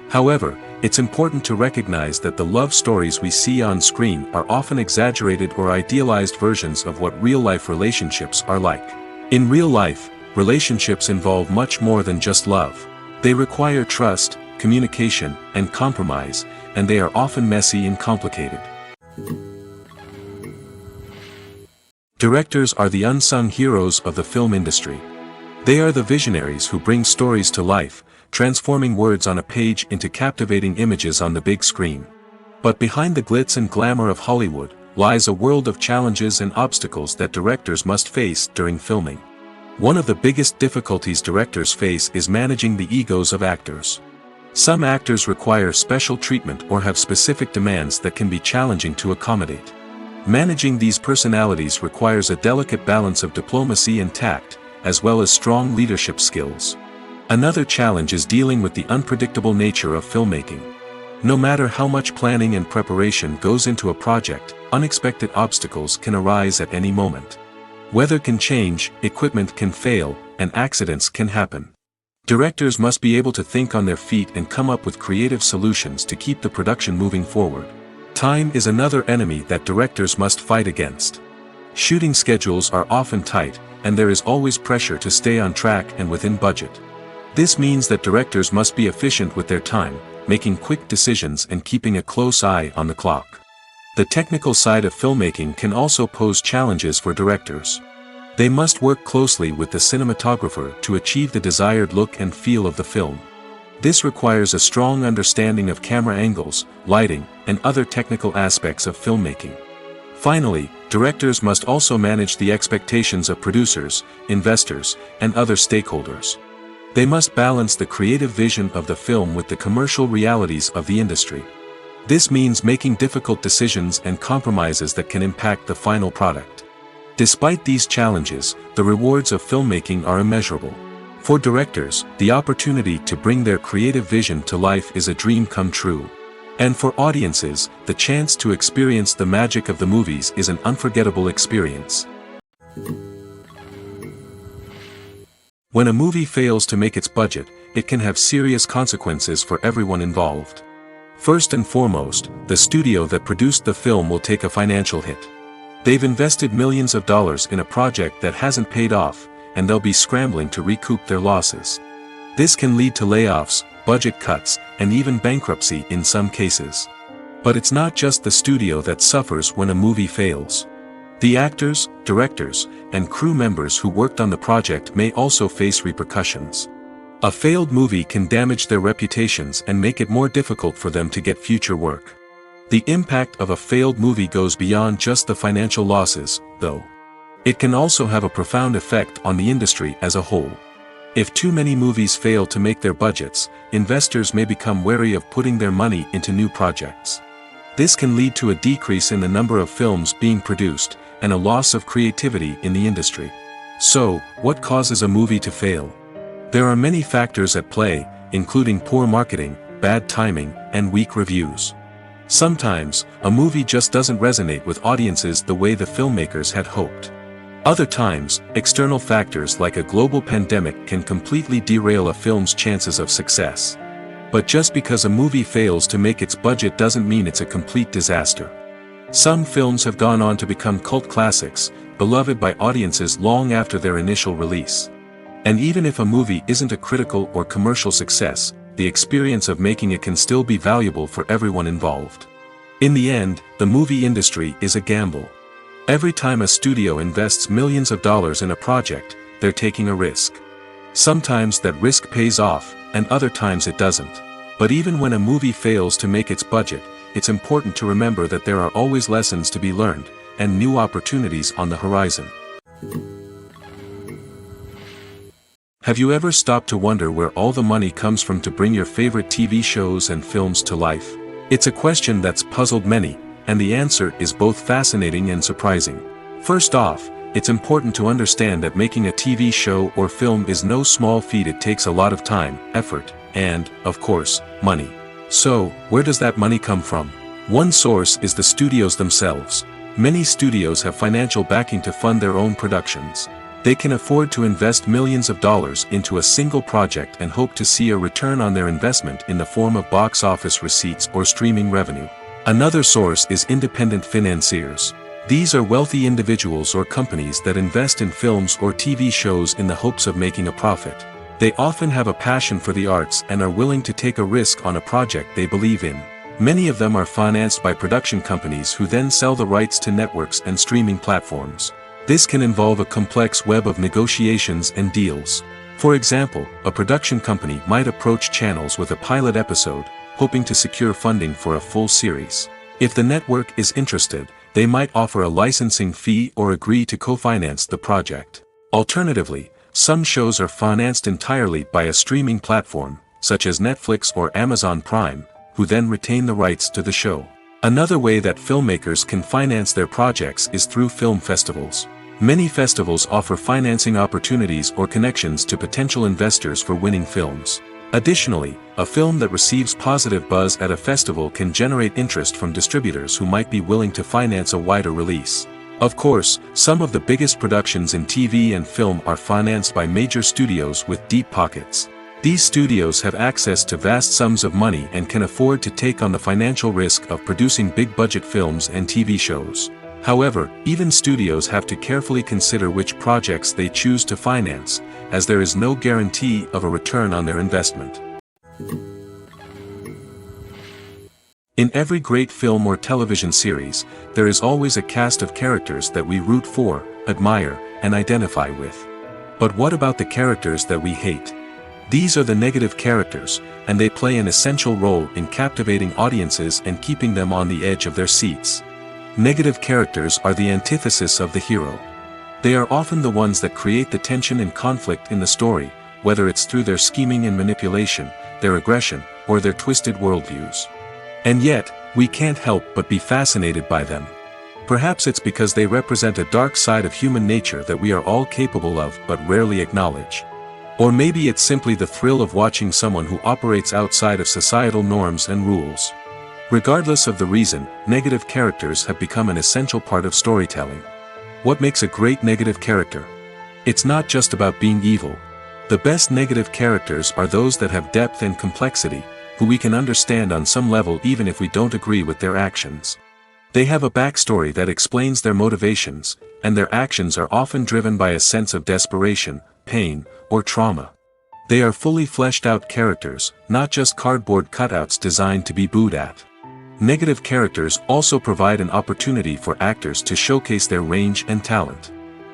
However, it's important to recognize that the love stories we see on screen are often exaggerated or idealized versions of what real-life relationships are like. In real life, relationships involve much more than just love. They require trust, communication, and compromise, and they are often messy and complicated. Directors are the unsung heroes of the film industry. They are the visionaries who bring stories to life, transforming words on a page into captivating images on the big screen. But behind the glitz and glamour of Hollywood, lies a world of challenges and obstacles that directors must face during filming. One of the biggest difficulties directors face is managing the egos of actors. Some actors require special treatment or have specific demands that can be challenging to accommodate. Managing these personalities requires a delicate balance of diplomacy and tact, as well as strong leadership skills. Another challenge is dealing with the unpredictable nature of filmmaking. No matter how much planning and preparation goes into a project, unexpected obstacles can arise at any moment. Weather can change, equipment can fail, and accidents can happen. Directors must be able to think on their feet and come up with creative solutions to keep the production moving forward. Time is another enemy that directors must fight against. Shooting schedules are often tight, and there is always pressure to stay on track and within budget. This means that directors must be efficient with their time, making quick decisions and keeping a close eye on the clock. The technical side of filmmaking can also pose challenges for directors. They must work closely with the cinematographer to achieve the desired look and feel of the film. This requires a strong understanding of camera angles, lighting, and other technical aspects of filmmaking. Finally, directors must also manage the expectations of producers, investors, and other stakeholders. They must balance the creative vision of the film with the commercial realities of the industry. This means making difficult decisions and compromises that can impact the final product. Despite these challenges, the rewards of filmmaking are immeasurable. For directors, the opportunity to bring their creative vision to life is a dream come true. And for audiences, the chance to experience the magic of the movies is an unforgettable experience. When a movie fails to make its budget, it can have serious consequences for everyone involved. First and foremost, the studio that produced the film will take a financial hit. They've invested millions of dollars in a project that hasn't paid off, and they'll be scrambling to recoup their losses. This can lead to layoffs, budget cuts, and even bankruptcy in some cases. But it's not just the studio that suffers when a movie fails. The actors, directors, and crew members who worked on the project may also face repercussions. A failed movie can damage their reputations and make it more difficult for them to get future work. The impact of a failed movie goes beyond just the financial losses, though. It can also have a profound effect on the industry as a whole. If too many movies fail to make their budgets, investors may become wary of putting their money into new projects. This can lead to a decrease in the number of films being produced, and a loss of creativity in the industry. So, what causes a movie to fail? There are many factors at play, including poor marketing, bad timing, and weak reviews. Sometimes, a movie just doesn't resonate with audiences the way the filmmakers had hoped. Other times, external factors like a global pandemic can completely derail a film's chances of success. But just because a movie fails to make its budget doesn't mean it's a complete disaster. Some films have gone on to become cult classics, beloved by audiences long after their initial release. And even if a movie isn't a critical or commercial success, the experience of making it can still be valuable for everyone involved. In the end, the movie industry is a gamble. Every time a studio invests millions of dollars in a project, they're taking a risk. Sometimes that risk pays off, and other times it doesn't. But even when a movie fails to make its budget, it's important to remember that there are always lessons to be learned, and new opportunities on the horizon. Have you ever stopped to wonder where all the money comes from to bring your favorite TV shows and films to life? It's a question that's puzzled many, and the answer is both fascinating and surprising. First off, it's important to understand that making a TV show or film is no small feat. It takes a lot of time, effort, and, of course, money. So, where does that money come from? One source is the studios themselves. Many studios have financial backing to fund their own productions. They can afford to invest millions of dollars into a single project and hope to see a return on their investment in the form of box office receipts or streaming revenue. Another source is independent financiers. These are wealthy individuals or companies that invest in films or TV shows in the hopes of making a profit. They often have a passion for the arts and are willing to take a risk on a project they believe in. Many of them are financed by production companies who then sell the rights to networks and streaming platforms. This can involve a complex web of negotiations and deals. For example, a production company might approach channels with a pilot episode, hoping to secure funding for a full series. If the network is interested, they might offer a licensing fee or agree to co-finance the project. Alternatively, some shows are financed entirely by a streaming platform, such as Netflix or Amazon Prime, who then retain the rights to the show. Another way that filmmakers can finance their projects is through film festivals. Many festivals offer financing opportunities or connections to potential investors for winning films. Additionally, a film that receives positive buzz at a festival can generate interest from distributors who might be willing to finance a wider release. Of course, some of the biggest productions in TV and film are financed by major studios with deep pockets. These studios have access to vast sums of money and can afford to take on the financial risk of producing big-budget films and TV shows. However, even studios have to carefully consider which projects they choose to finance, as there is no guarantee of a return on their investment. In every great film or television series, there is always a cast of characters that we root for, admire, and identify with. But what about the characters that we hate? These are the negative characters, and they play an essential role in captivating audiences and keeping them on the edge of their seats. Negative characters are the antithesis of the hero. They are often the ones that create the tension and conflict in the story, whether it's through their scheming and manipulation, their aggression, or their twisted worldviews. And yet, we can't help but be fascinated by them. Perhaps it's because they represent a dark side of human nature that we are all capable of but rarely acknowledge. Or maybe it's simply the thrill of watching someone who operates outside of societal norms and rules. Regardless of the reason, negative characters have become an essential part of storytelling. What makes a great negative character? It's not just about being evil. The best negative characters are those that have depth and complexity, who we can understand on some level even if we don't agree with their actions. They have a backstory that explains their motivations, and their actions are often driven by a sense of desperation, pain, or trauma. They are fully fleshed out characters, not just cardboard cutouts designed to be booed at. Negative characters also provide an opportunity for actors to showcase their range and talent.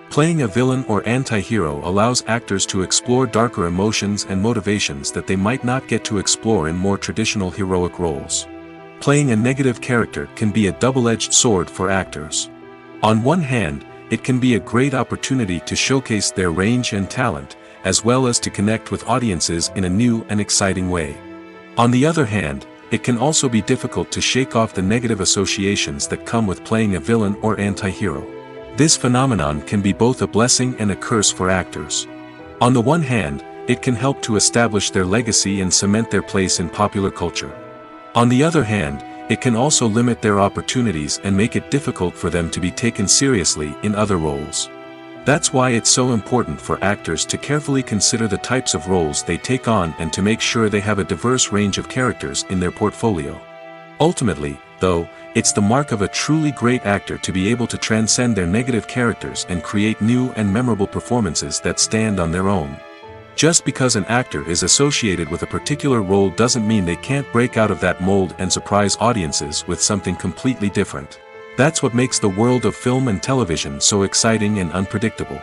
Playing a villain or anti-hero allows actors to explore darker emotions and motivations that they might not get to explore in more traditional heroic roles. Playing a negative character can be a double-edged sword for actors. On one hand, it can be a great opportunity to showcase their range and talent, as well as to connect with audiences in a new and exciting way. On the other hand, it can also be difficult to shake off the negative associations that come with playing a villain or anti-hero. This phenomenon can be both a blessing and a curse for actors. On the one hand, it can help to establish their legacy and cement their place in popular culture. On the other hand, it can also limit their opportunities and make it difficult for them to be taken seriously in other roles. That's why it's so important for actors to carefully consider the types of roles they take on and to make sure they have a diverse range of characters in their portfolio. Ultimately, though, it's the mark of a truly great actor to be able to transcend their negative characters and create new and memorable performances that stand on their own. Just because an actor is associated with a particular role doesn't mean they can't break out of that mold and surprise audiences with something completely different. That's what makes the world of film and television so exciting and unpredictable.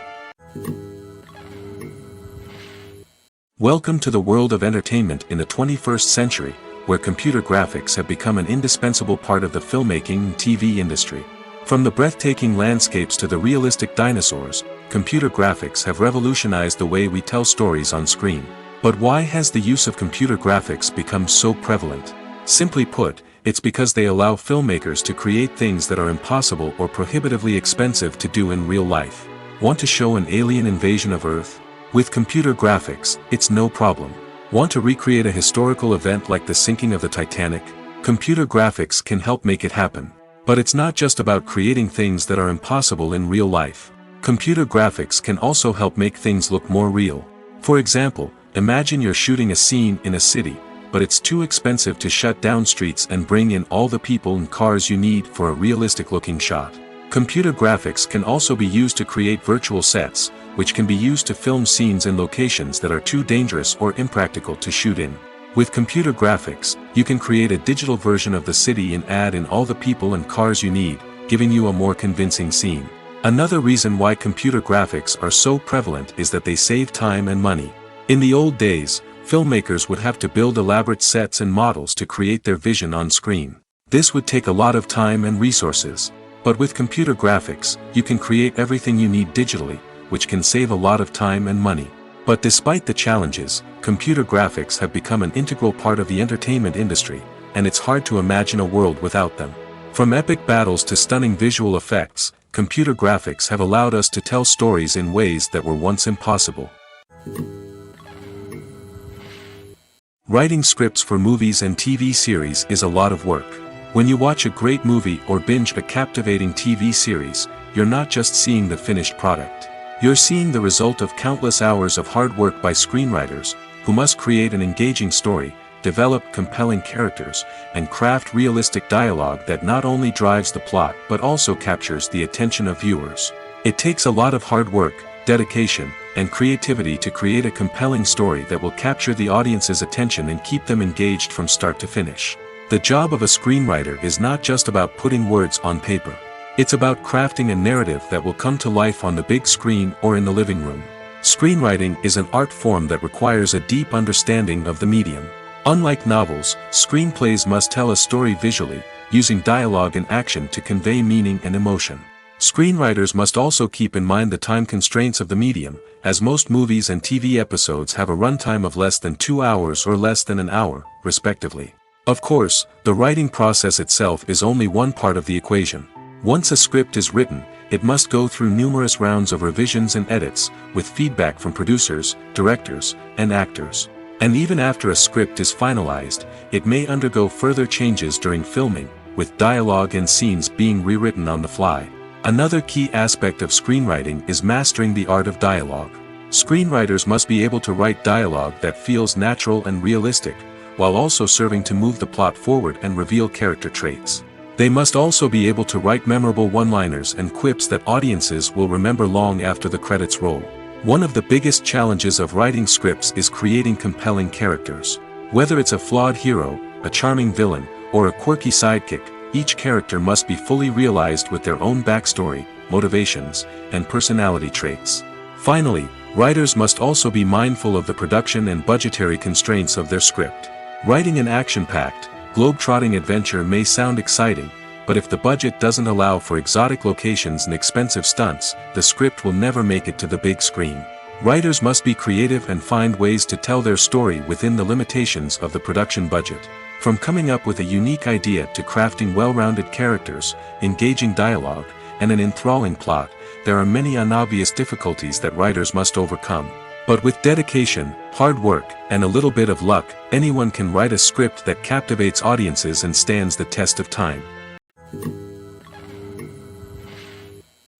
Welcome to the world of entertainment in the 21st century, where computer graphics have become an indispensable part of the filmmaking and TV industry. From the breathtaking landscapes to the realistic dinosaurs, computer graphics have revolutionized the way we tell stories on screen. But why has the use of computer graphics become so prevalent? Simply put, it's because they allow filmmakers to create things that are impossible or prohibitively expensive to do in real life. Want to show an alien invasion of Earth? With computer graphics, it's no problem. Want to recreate a historical event like the sinking of the Titanic? Computer graphics can help make it happen. But it's not just about creating things that are impossible in real life. Computer graphics can also help make things look more real. For example, imagine you're shooting a scene in a city, but it's too expensive to shut down streets and bring in all the people and cars you need for a realistic-looking shot. Computer graphics can also be used to create virtual sets, which can be used to film scenes in locations that are too dangerous or impractical to shoot in. With computer graphics, you can create a digital version of the city and add in all the people and cars you need, giving you a more convincing scene. Another reason why computer graphics are so prevalent is that they save time and money. In the old days, filmmakers would have to build elaborate sets and models to create their vision on screen. This would take a lot of time and resources. But with computer graphics, you can create everything you need digitally, which can save a lot of time and money. But despite the challenges, computer graphics have become an integral part of the entertainment industry, and it's hard to imagine a world without them. From epic battles to stunning visual effects, computer graphics have allowed us to tell stories in ways that were once impossible. Writing scripts for movies and TV series is a lot of work. When you watch a great movie or binge a captivating TV series, you're not just seeing the finished product. You're seeing the result of countless hours of hard work by screenwriters, who must create an engaging story, develop compelling characters, and craft realistic dialogue that not only drives the plot but also captures the attention of viewers. It takes a lot of hard work, dedication, and creativity to create a compelling story that will capture the audience's attention and keep them engaged from start to finish. The job of a screenwriter is not just about putting words on paper. It's about crafting a narrative that will come to life on the big screen or in the living room. Screenwriting is an art form that requires a deep understanding of the medium. Unlike novels, screenplays must tell a story visually, using dialogue and action to convey meaning and emotion. Screenwriters must also keep in mind the time constraints of the medium, as most movies and TV episodes have a runtime of less than 2 hours or less than an hour, respectively. Of course, the writing process itself is only one part of the equation. Once a script is written, it must go through numerous rounds of revisions and edits, with feedback from producers, directors, and actors. And even after a script is finalized, it may undergo further changes during filming, with dialogue and scenes being rewritten on the fly. Another key aspect of screenwriting is mastering the art of dialogue. Screenwriters must be able to write dialogue that feels natural and realistic, while also serving to move the plot forward and reveal character traits. They must also be able to write memorable one-liners and quips that audiences will remember long after the credits roll. One of the biggest challenges of writing scripts is creating compelling characters. Whether it's a flawed hero, a charming villain, or a quirky sidekick, each character must be fully realized with their own backstory, motivations, and personality traits. Finally, writers must also be mindful of the production and budgetary constraints of their script. Writing an action-packed, globe-trotting adventure may sound exciting, but if the budget doesn't allow for exotic locations and expensive stunts, the script will never make it to the big screen. Writers must be creative and find ways to tell their story within the limitations of the production budget. From coming up with a unique idea to crafting well-rounded characters, engaging dialogue, and an enthralling plot, there are many unobvious difficulties that writers must overcome. But with dedication, hard work, and a little bit of luck, anyone can write a script that captivates audiences and stands the test of time.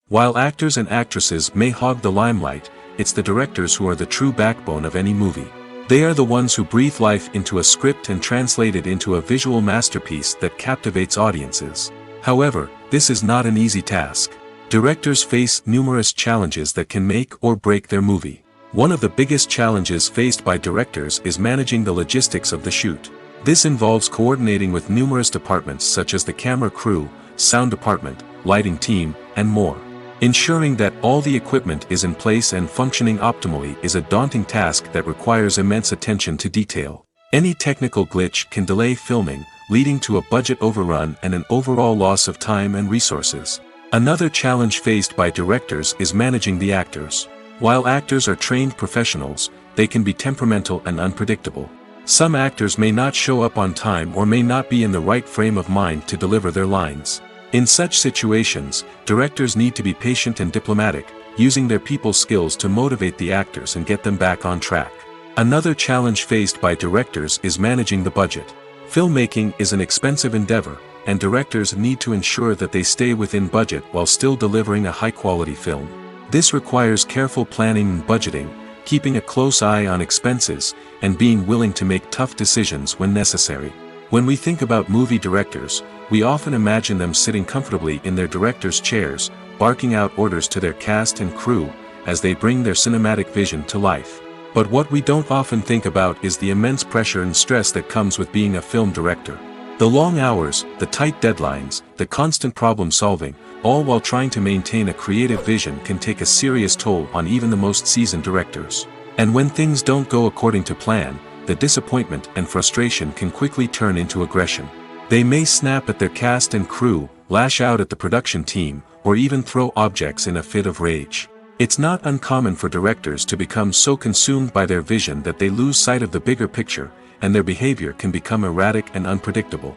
While actors and actresses may hog the limelight, it's the directors who are the true backbone of any movie. They are the ones who breathe life into a script and translate it into a visual masterpiece that captivates audiences. However, this is not an easy task. Directors face numerous challenges that can make or break their movie. One of the biggest challenges faced by directors is managing the logistics of the shoot. This involves coordinating with numerous departments such as the camera crew, sound department, lighting team, and more. Ensuring that all the equipment is in place and functioning optimally is a daunting task that requires immense attention to detail. Any technical glitch can delay filming, leading to a budget overrun and an overall loss of time and resources. Another challenge faced by directors is managing the actors. While actors are trained professionals, they can be temperamental and unpredictable. Some actors may not show up on time or may not be in the right frame of mind to deliver their lines. In such situations, directors need to be patient and diplomatic, using their people skills to motivate the actors and get them back on track. Another challenge faced by directors is managing the budget. Filmmaking is an expensive endeavor, and directors need to ensure that they stay within budget while still delivering a high-quality film. This requires careful planning and budgeting, keeping a close eye on expenses, and being willing to make tough decisions when necessary. When we think about movie directors, we often imagine them sitting comfortably in their director's chairs, barking out orders to their cast and crew, as they bring their cinematic vision to life. But what we don't often think about is the immense pressure and stress that comes with being a film director. The long hours, the tight deadlines, the constant problem solving, all while trying to maintain a creative vision can take a serious toll on even the most seasoned directors. And when things don't go according to plan, the disappointment and frustration can quickly turn into aggression. They may snap at their cast and crew, lash out at the production team, or even throw objects in a fit of rage. It's not uncommon for directors to become so consumed by their vision that they lose sight of the bigger picture, and their behavior can become erratic and unpredictable.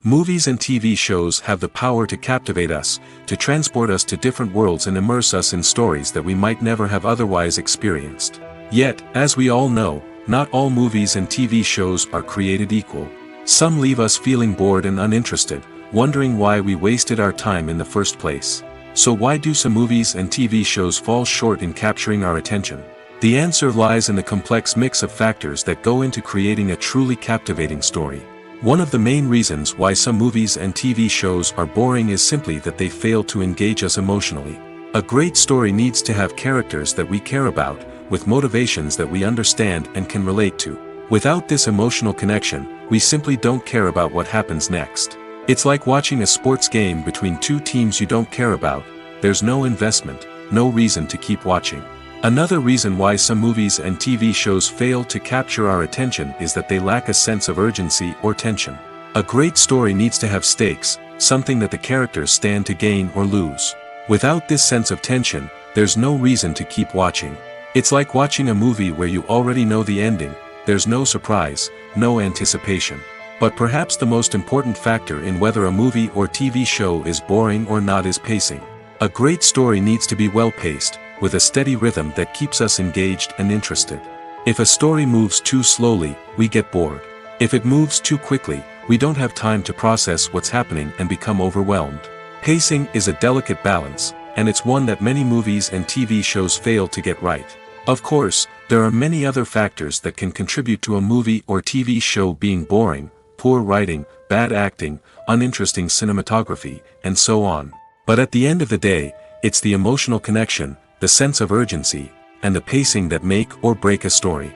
Movies and TV shows have the power to captivate us, to transport us to different worlds and immerse us in stories that we might never have otherwise experienced. Yet, as we all know, not all movies and TV shows are created equal. Some leave us feeling bored and uninterested, wondering why we wasted our time in the first place. So why do some movies and TV shows fall short in capturing our attention? The answer lies in the complex mix of factors that go into creating a truly captivating story. One of the main reasons why some movies and TV shows are boring is simply that they fail to engage us emotionally. A great story needs to have characters that we care about, with motivations that we understand and can relate to. Without this emotional connection, we simply don't care about what happens next. It's like watching a sports game between two teams you don't care about. There's no investment, no reason to keep watching. Another reason why some movies and TV shows fail to capture our attention is that they lack a sense of urgency or tension. A great story needs to have stakes, something that the characters stand to gain or lose. Without this sense of tension, there's no reason to keep watching. It's like watching a movie where you already know the ending, there's no surprise, no anticipation. But perhaps the most important factor in whether a movie or TV show is boring or not is pacing. A great story needs to be well-paced, with a steady rhythm that keeps us engaged and interested. If a story moves too slowly, we get bored. If it moves too quickly, we don't have time to process what's happening and become overwhelmed. Pacing is a delicate balance, and it's one that many movies and TV shows fail to get right. Of course, there are many other factors that can contribute to a movie or TV show being boring, poor writing, bad acting, uninteresting cinematography, and so on. But at the end of the day, it's the emotional connection, the sense of urgency, and the pacing that make or break a story.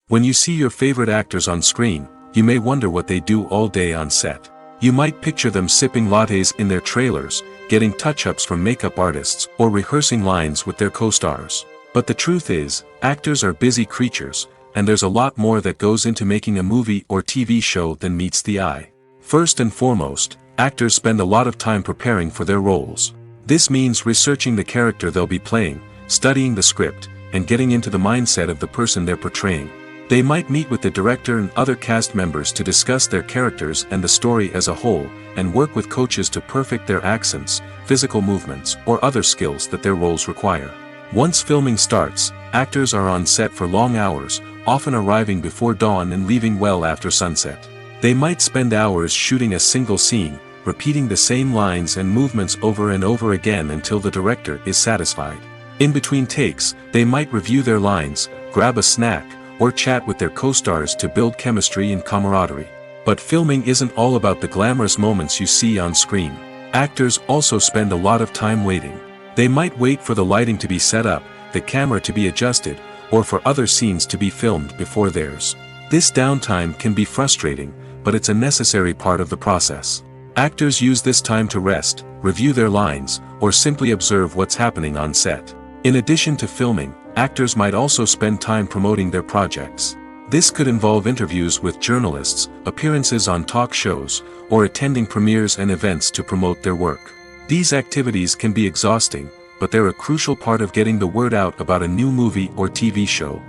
When you see your favorite actors on screen, you may wonder what they do all day on set. You might picture them sipping lattes in their trailers, getting touch-ups from makeup artists, or rehearsing lines with their co-stars. But the truth is, actors are busy creatures, and there's a lot more that goes into making a movie or TV show than meets the eye. First and foremost, actors spend a lot of time preparing for their roles. This means researching the character they'll be playing, studying the script, and getting into the mindset of the person they're portraying. They might meet with the director and other cast members to discuss their characters and the story as a whole, and work with coaches to perfect their accents, physical movements, or other skills that their roles require. Once filming starts, actors are on set for long hours, often arriving before dawn and leaving well after sunset. They might spend hours shooting a single scene, repeating the same lines and movements over and over again until the director is satisfied. In between takes, they might review their lines, grab a snack, or chat with their co-stars to build chemistry and camaraderie. But filming isn't all about the glamorous moments you see on screen. Actors also spend a lot of time waiting. They might wait for the lighting to be set up, the camera to be adjusted, or for other scenes to be filmed before theirs. This downtime can be frustrating, but it's a necessary part of the process. Actors use this time to rest, review their lines, or simply observe what's happening on set. In addition to filming, actors might also spend time promoting their projects. This could involve interviews with journalists, appearances on talk shows, or attending premieres and events to promote their work. These activities can be exhausting, but they're a crucial part of getting the word out about a new movie or TV show.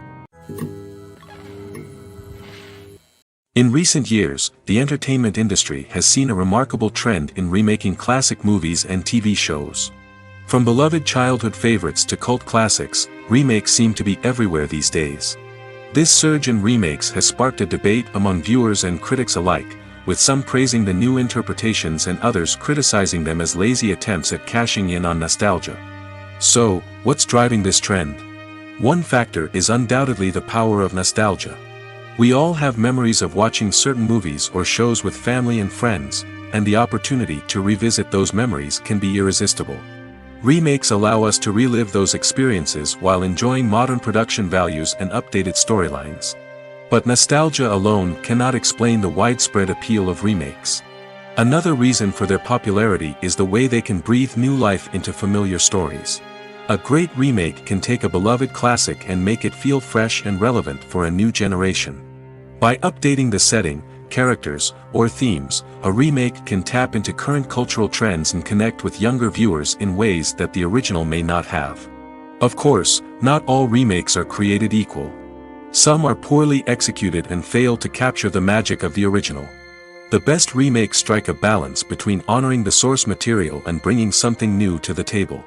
In recent years, the entertainment industry has seen a remarkable trend in remaking classic movies and TV shows. From beloved childhood favorites to cult classics, remakes seem to be everywhere these days. This surge in remakes has sparked a debate among viewers and critics alike, with some praising the new interpretations and others criticizing them as lazy attempts at cashing in on nostalgia. So, what's driving this trend? One factor is undoubtedly the power of nostalgia. We all have memories of watching certain movies or shows with family and friends, and the opportunity to revisit those memories can be irresistible. Remakes allow us to relive those experiences while enjoying modern production values and updated storylines. But nostalgia alone cannot explain the widespread appeal of remakes. Another reason for their popularity is the way they can breathe new life into familiar stories. A great remake can take a beloved classic and make it feel fresh and relevant for a new generation. By updating the setting, characters, or themes, a remake can tap into current cultural trends and connect with younger viewers in ways that the original may not have. Of course, not all remakes are created equal. Some are poorly executed and fail to capture the magic of the original. The best remakes strike a balance between honoring the source material and bringing something new to the table.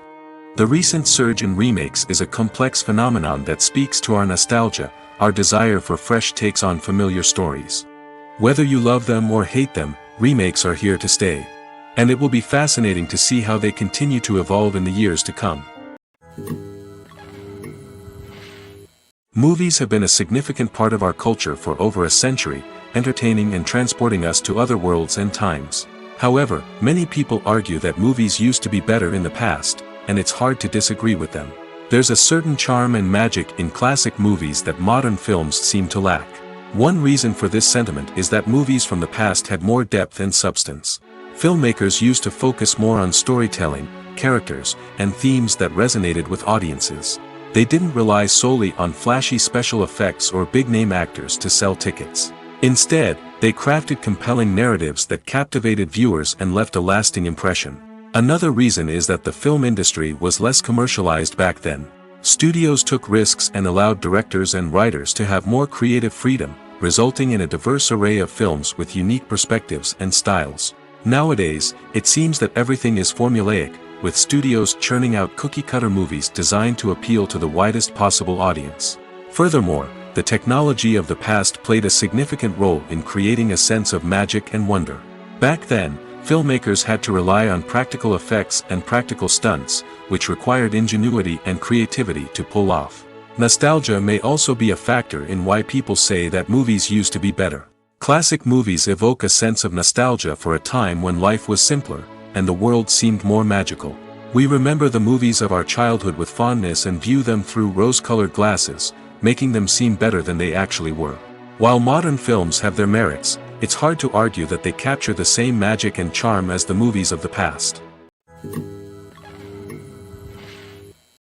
The recent surge in remakes is a complex phenomenon that speaks to our nostalgia, our desire for fresh takes on familiar stories. Whether you love them or hate them, remakes are here to stay. And it will be fascinating to see how they continue to evolve in the years to come. Movies have been a significant part of our culture for over a century, entertaining and transporting us to other worlds and times. However, many people argue that movies used to be better in the past, and it's hard to disagree with them. There's a certain charm and magic in classic movies that modern films seem to lack. One reason for this sentiment is that movies from the past had more depth and substance. Filmmakers used to focus more on storytelling, characters, and themes that resonated with audiences. They didn't rely solely on flashy special effects or big-name actors to sell tickets. Instead, they crafted compelling narratives that captivated viewers and left a lasting impression. Another reason is that the film industry was less commercialized back then. Studios took risks and allowed directors and writers to have more creative freedom, resulting in a diverse array of films with unique perspectives and styles. Nowadays, it seems that everything is formulaic, with studios churning out cookie-cutter movies designed to appeal to the widest possible audience. Furthermore, the technology of the past played a significant role in creating a sense of magic and wonder. Back then, filmmakers had to rely on practical effects and practical stunts, which required ingenuity and creativity to pull off. Nostalgia may also be a factor in why people say that movies used to be better. Classic movies evoke a sense of nostalgia for a time when life was simpler, and the world seemed more magical. We remember the movies of our childhood with fondness and view them through rose-colored glasses, making them seem better than they actually were. While modern films have their merits, it's hard to argue that they capture the same magic and charm as the movies of the past.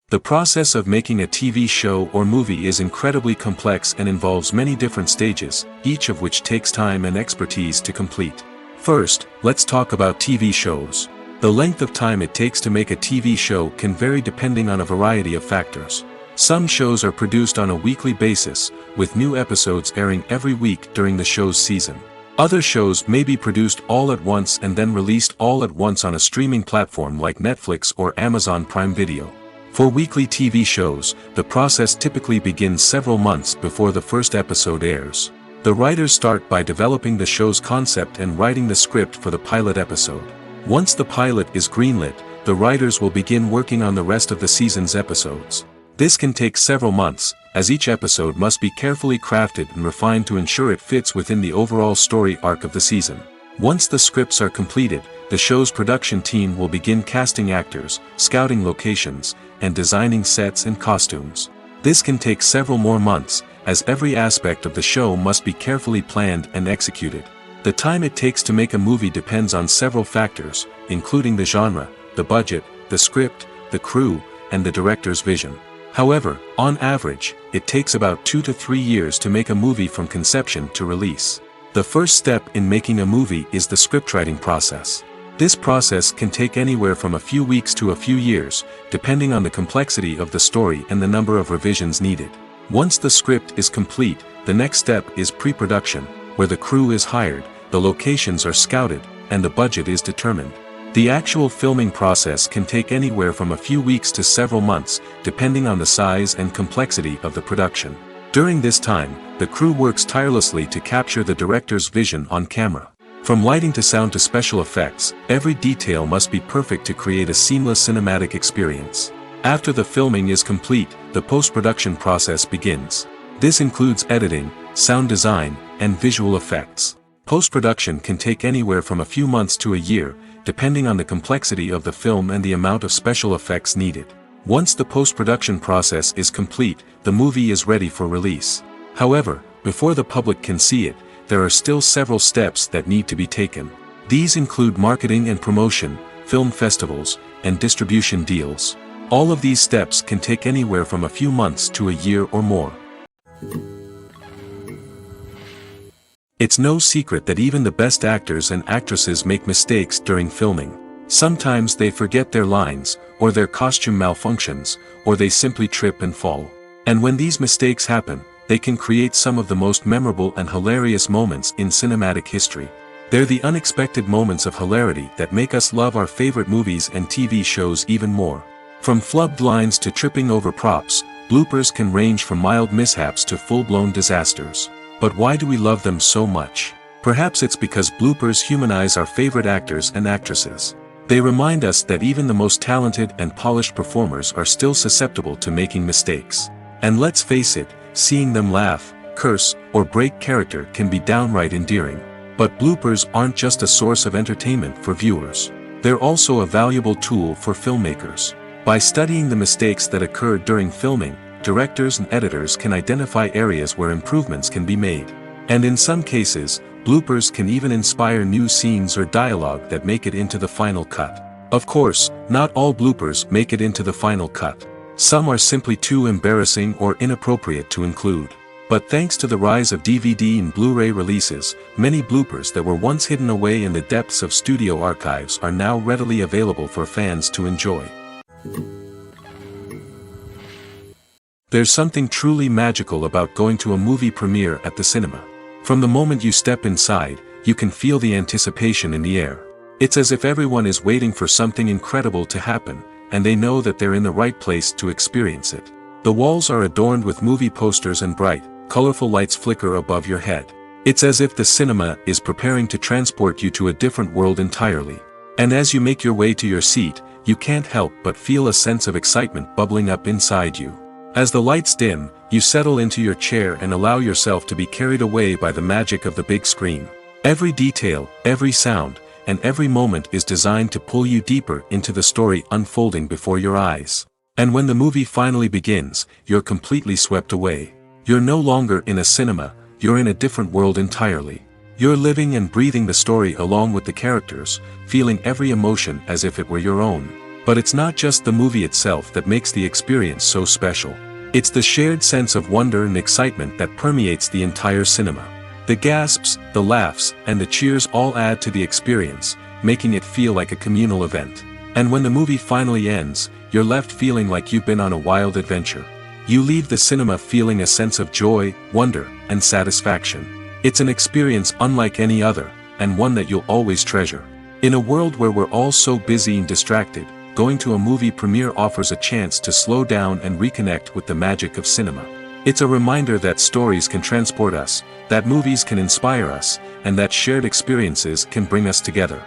The process of making a TV show or movie is incredibly complex and involves many different stages, each of which takes time and expertise to complete. First, let's talk about TV shows. The length of time it takes to make a TV show can vary depending on a variety of factors. Some shows are produced on a weekly basis, with new episodes airing every week during the show's season. Other shows may be produced all at once and then released all at once on a streaming platform like Netflix or Amazon Prime Video. For weekly TV shows, the process typically begins several months before the first episode airs. The writers start by developing the show's concept and writing the script for the pilot episode. Once the pilot is greenlit, the writers will begin working on the rest of the season's episodes. This can take several months, as each episode must be carefully crafted and refined to ensure it fits within the overall story arc of the season. Once the scripts are completed, the show's production team will begin casting actors, scouting locations, and designing sets and costumes. This can take several more months, as every aspect of the show must be carefully planned and executed. The time it takes to make a movie depends on several factors, including the genre, the budget, the script, the crew, and the director's vision. However, on average, it takes about 2 to 3 years to make a movie from conception to release. The first step in making a movie is the scriptwriting process. This process can take anywhere from a few weeks to a few years, depending on the complexity of the story and the number of revisions needed. Once the script is complete, the next step is pre-production, where the crew is hired, the locations are scouted, and the budget is determined. The actual filming process can take anywhere from a few weeks to several months, depending on the size and complexity of the production. During this time, the crew works tirelessly to capture the director's vision on camera. From lighting to sound to special effects, every detail must be perfect to create a seamless cinematic experience. After the filming is complete, the post-production process begins. This includes editing, sound design, and visual effects. Post-production can take anywhere from a few months to a year, depending on the complexity of the film and the amount of special effects needed. Once the post-production process is complete, the movie is ready for release. However, before the public can see it, there are still several steps that need to be taken. These include marketing and promotion, film festivals, and distribution deals. All of these steps can take anywhere from a few months to a year or more. It's no secret that even the best actors and actresses make mistakes during filming. Sometimes they forget their lines, or their costume malfunctions, or they simply trip and fall. And when these mistakes happen, they can create some of the most memorable and hilarious moments in cinematic history. They're the unexpected moments of hilarity that make us love our favorite movies and TV shows even more. From flubbed lines to tripping over props, bloopers can range from mild mishaps to full-blown disasters. But why do we love them so much? Perhaps it's because bloopers humanize our favorite actors and actresses. They remind us that even the most talented and polished performers are still susceptible to making mistakes. And let's face it, seeing them laugh, curse, or break character can be downright endearing. But bloopers aren't just a source of entertainment for viewers. They're also a valuable tool for filmmakers. By studying the mistakes that occur during filming, directors and editors can identify areas where improvements can be made. And in some cases, bloopers can even inspire new scenes or dialogue that make it into the final cut. Of course, not all bloopers make it into the final cut. Some are simply too embarrassing or inappropriate to include. But thanks to the rise of DVD and Blu-ray releases, many bloopers that were once hidden away in the depths of studio archives are now readily available for fans to enjoy. There's something truly magical about going to a movie premiere at the cinema. From the moment you step inside, you can feel the anticipation in the air. It's as if everyone is waiting for something incredible to happen, and they know that they're in the right place to experience it. The walls are adorned with movie posters and bright, colorful lights flicker above your head. It's as if the cinema is preparing to transport you to a different world entirely. And as you make your way to your seat, you can't help but feel a sense of excitement bubbling up inside you. As the lights dim, you settle into your chair and allow yourself to be carried away by the magic of the big screen. Every detail, every sound, and every moment is designed to pull you deeper into the story unfolding before your eyes. And when the movie finally begins, you're completely swept away. You're no longer in a cinema, you're in a different world entirely. You're living and breathing the story along with the characters, feeling every emotion as if it were your own. But it's not just the movie itself that makes the experience so special. It's the shared sense of wonder and excitement that permeates the entire cinema. The gasps, the laughs, and the cheers all add to the experience, making it feel like a communal event. And when the movie finally ends, you're left feeling like you've been on a wild adventure. You leave the cinema feeling a sense of joy, wonder, and satisfaction. It's an experience unlike any other, and one that you'll always treasure. In a world where we're all so busy and distracted, going to a movie premiere offers a chance to slow down and reconnect with the magic of cinema. It's a reminder that stories can transport us, that movies can inspire us, and that shared experiences can bring us together.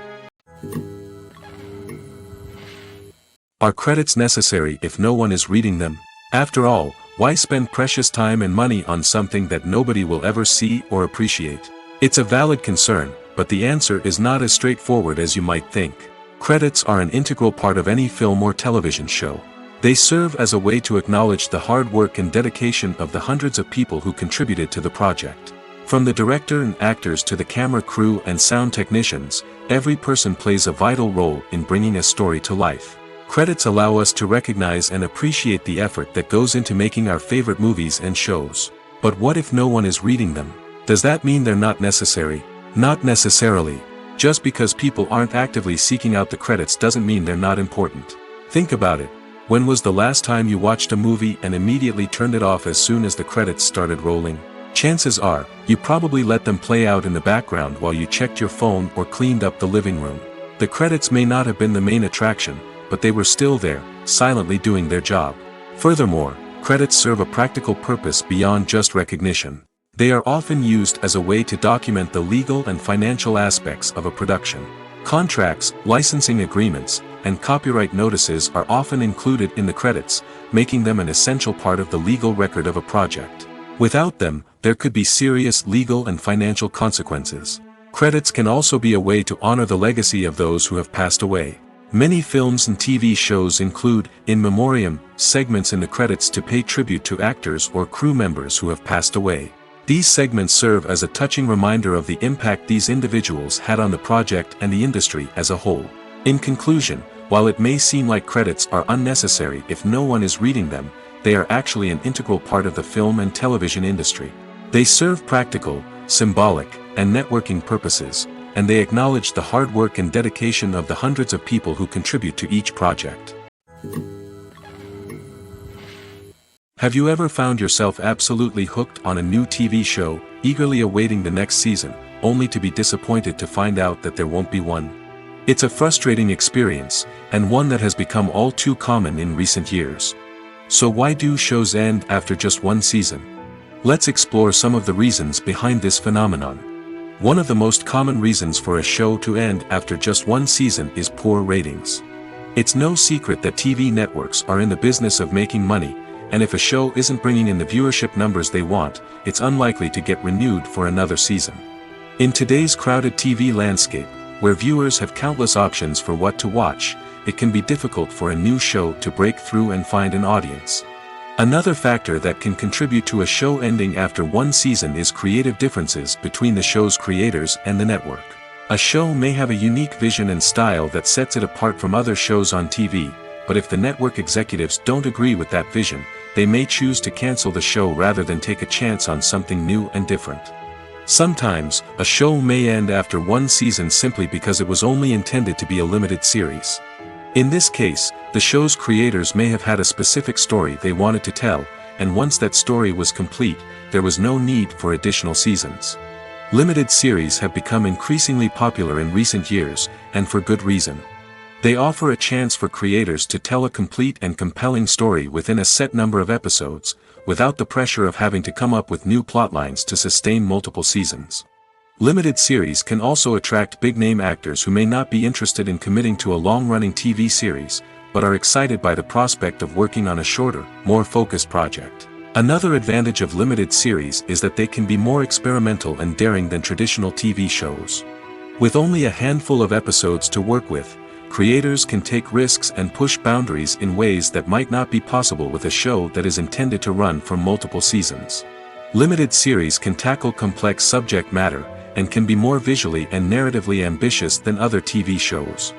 Are credits necessary if no one is reading them? After all, why spend precious time and money on something that nobody will ever see or appreciate? It's a valid concern, but the answer is not as straightforward as you might think. Credits are an integral part of any film or television show. They serve as a way to acknowledge the hard work and dedication of the hundreds of people who contributed to the project. From the director and actors to the camera crew and sound technicians, every person plays a vital role in bringing a story to life. Credits allow us to recognize and appreciate the effort that goes into making our favorite movies and shows. But what if no one is reading them? Does that mean they're not necessary? Not necessarily. Just because people aren't actively seeking out the credits doesn't mean they're not important. Think about it. When was the last time you watched a movie and immediately turned it off as soon as the credits started rolling? Chances are, you probably let them play out in the background while you checked your phone or cleaned up the living room. The credits may not have been the main attraction, but they were still there, silently doing their job. Furthermore, credits serve a practical purpose beyond just recognition. They are often used as a way to document the legal and financial aspects of a production. Contracts, licensing agreements, and copyright notices are often included in the credits, making them an essential part of the legal record of a project. Without them, there could be serious legal and financial consequences. Credits can also be a way to honor the legacy of those who have passed away. Many films and TV shows include, in memoriam, segments in the credits to pay tribute to actors or crew members who have passed away. These segments serve as a touching reminder of the impact these individuals had on the project and the industry as a whole. In conclusion, while it may seem like credits are unnecessary if no one is reading them, they are actually an integral part of the film and television industry. They serve practical, symbolic, and networking purposes, and they acknowledge the hard work and dedication of the hundreds of people who contribute to each project. Have you ever found yourself absolutely hooked on a new TV show, eagerly awaiting the next season, only to be disappointed to find out that there won't be one? It's a frustrating experience, and one that has become all too common in recent years. So why do shows end after just one season? Let's explore some of the reasons behind this phenomenon. One of the most common reasons for a show to end after just one season is poor ratings. It's no secret that TV networks are in the business of making money, and if a show isn't bringing in the viewership numbers they want, it's unlikely to get renewed for another season. In today's crowded TV landscape, where viewers have countless options for what to watch, it can be difficult for a new show to break through and find an audience. Another factor that can contribute to a show ending after one season is creative differences between the show's creators and the network. A show may have a unique vision and style that sets it apart from other shows on TV, but if the network executives don't agree with that vision, they may choose to cancel the show rather than take a chance on something new and different. Sometimes, a show may end after one season simply because it was only intended to be a limited series. In this case, the show's creators may have had a specific story they wanted to tell, and once that story was complete, there was no need for additional seasons. Limited series have become increasingly popular in recent years, and for good reason. They offer a chance for creators to tell a complete and compelling story within a set number of episodes, without the pressure of having to come up with new plotlines to sustain multiple seasons. Limited series can also attract big-name actors who may not be interested in committing to a long-running TV series, but are excited by the prospect of working on a shorter, more focused project. Another advantage of limited series is that they can be more experimental and daring than traditional TV shows. With only a handful of episodes to work with, creators can take risks and push boundaries in ways that might not be possible with a show that is intended to run for multiple seasons. Limited series can tackle complex subject matter, and can be more visually and narratively ambitious than other TV shows.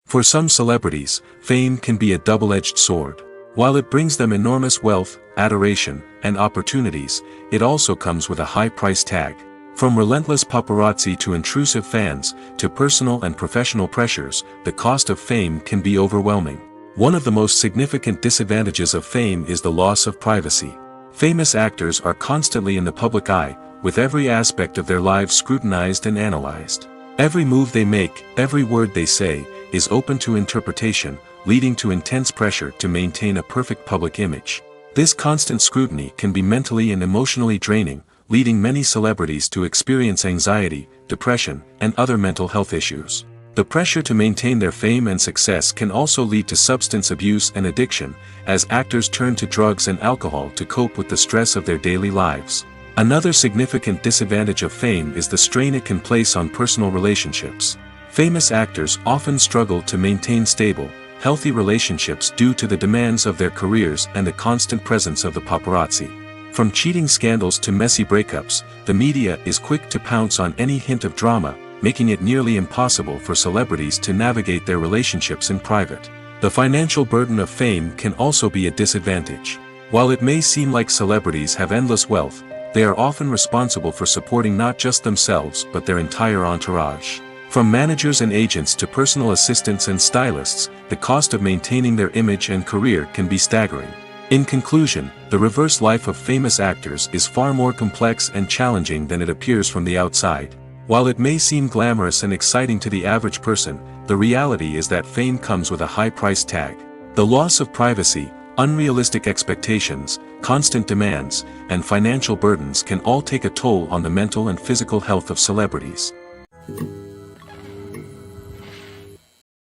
For some celebrities, fame can be a double-edged sword. While it brings them enormous wealth, adoration, and opportunities, it also comes with a high price tag. From relentless paparazzi to intrusive fans, to personal and professional pressures, the cost of fame can be overwhelming. One of the most significant disadvantages of fame is the loss of privacy. Famous actors are constantly in the public eye, with every aspect of their lives scrutinized and analyzed. Every move they make, every word they say, is open to interpretation, leading to intense pressure to maintain a perfect public image. This constant scrutiny can be mentally and emotionally draining, leading many celebrities to experience anxiety, depression, and other mental health issues. The pressure to maintain their fame and success can also lead to substance abuse and addiction, as actors turn to drugs and alcohol to cope with the stress of their daily lives. Another significant disadvantage of fame is the strain it can place on personal relationships. Famous actors often struggle to maintain stable, healthy relationships due to the demands of their careers and the constant presence of the paparazzi. From cheating scandals to messy breakups, the media is quick to pounce on any hint of drama, making it nearly impossible for celebrities to navigate their relationships in private. The financial burden of fame can also be a disadvantage. While it may seem like celebrities have endless wealth, they are often responsible for supporting not just themselves but their entire entourage. From managers and agents to personal assistants and stylists, the cost of maintaining their image and career can be staggering. In conclusion, the reverse life of famous actors is far more complex and challenging than it appears from the outside. While it may seem glamorous and exciting to the average person, the reality is that fame comes with a high price tag. The loss of privacy, unrealistic expectations, constant demands, and financial burdens can all take a toll on the mental and physical health of celebrities.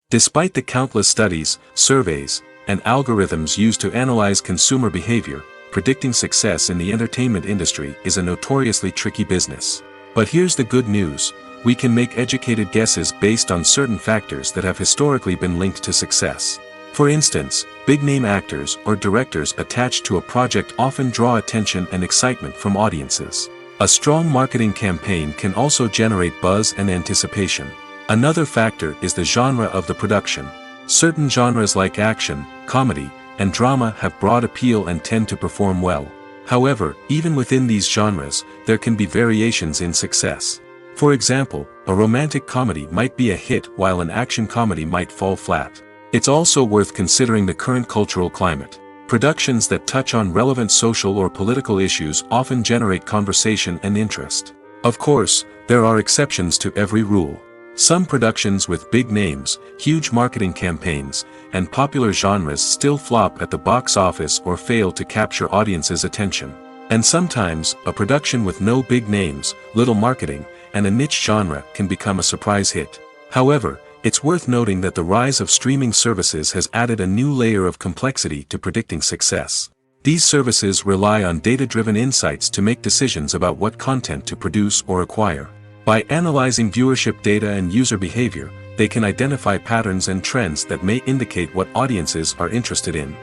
Despite the countless studies, surveys, and algorithms used to analyze consumer behavior, predicting success in the entertainment industry is a notoriously tricky business. But here's the good news: we can make educated guesses based on certain factors that have historically been linked to success. For instance, big-name actors or directors attached to a project often draw attention and excitement from audiences. A strong marketing campaign can also generate buzz and anticipation. Another factor is the genre of the production. Certain genres like action, comedy, and drama have broad appeal and tend to perform well. However, even within these genres, there can be variations in success. For example, a romantic comedy might be a hit while an action comedy might fall flat. It's also worth considering the current cultural climate. Productions that touch on relevant social or political issues often generate conversation and interest. Of course, there are exceptions to every rule. Some productions with big names, huge marketing campaigns, and popular genres still flop at the box office or fail to capture audiences' attention. And sometimes, a production with no big names, little marketing, and a niche genre can become a surprise hit. However, it's worth noting that the rise of streaming services has added a new layer of complexity to predicting success. These services rely on data-driven insights to make decisions about what content to produce or acquire. By analyzing viewership data and user behavior, they can identify patterns and trends that may indicate what audiences are interested in.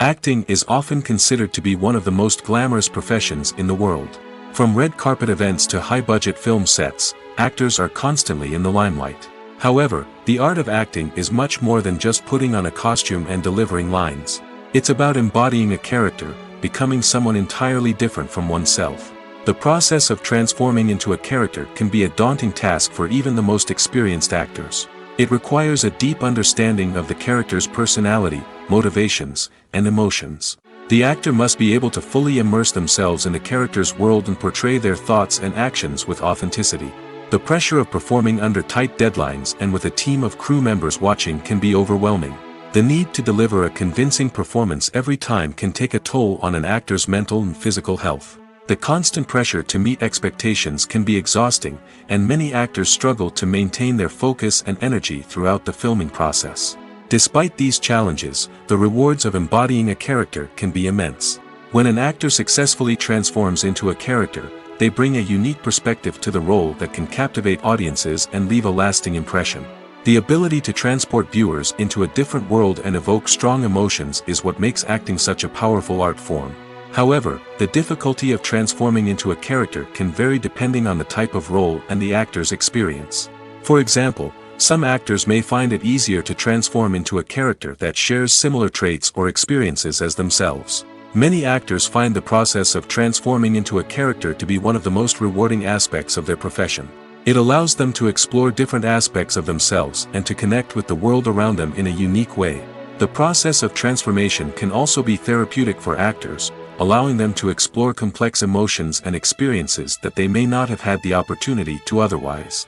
Acting is often considered to be one of the most glamorous professions in the world. From red carpet events to high-budget film sets, actors are constantly in the limelight. However, the art of acting is much more than just putting on a costume and delivering lines. It's about embodying a character, becoming someone entirely different from oneself. The process of transforming into a character can be a daunting task for even the most experienced actors. It requires a deep understanding of the character's personality, motivations, and emotions. The actor must be able to fully immerse themselves in the character's world and portray their thoughts and actions with authenticity. The pressure of performing under tight deadlines and with a team of crew members watching can be overwhelming. The need to deliver a convincing performance every time can take a toll on an actor's mental and physical health. The constant pressure to meet expectations can be exhausting, and many actors struggle to maintain their focus and energy throughout the filming process. Despite these challenges, the rewards of embodying a character can be immense. When an actor successfully transforms into a character, they bring a unique perspective to the role that can captivate audiences and leave a lasting impression. The ability to transport viewers into a different world and evoke strong emotions is what makes acting such a powerful art form. However, the difficulty of transforming into a character can vary depending on the type of role and the actor's experience. For example, some actors may find it easier to transform into a character that shares similar traits or experiences as themselves. Many actors find the process of transforming into a character to be one of the most rewarding aspects of their profession. It allows them to explore different aspects of themselves and to connect with the world around them in a unique way. The process of transformation can also be therapeutic for actors, allowing them to explore complex emotions and experiences that they may not have had the opportunity to otherwise.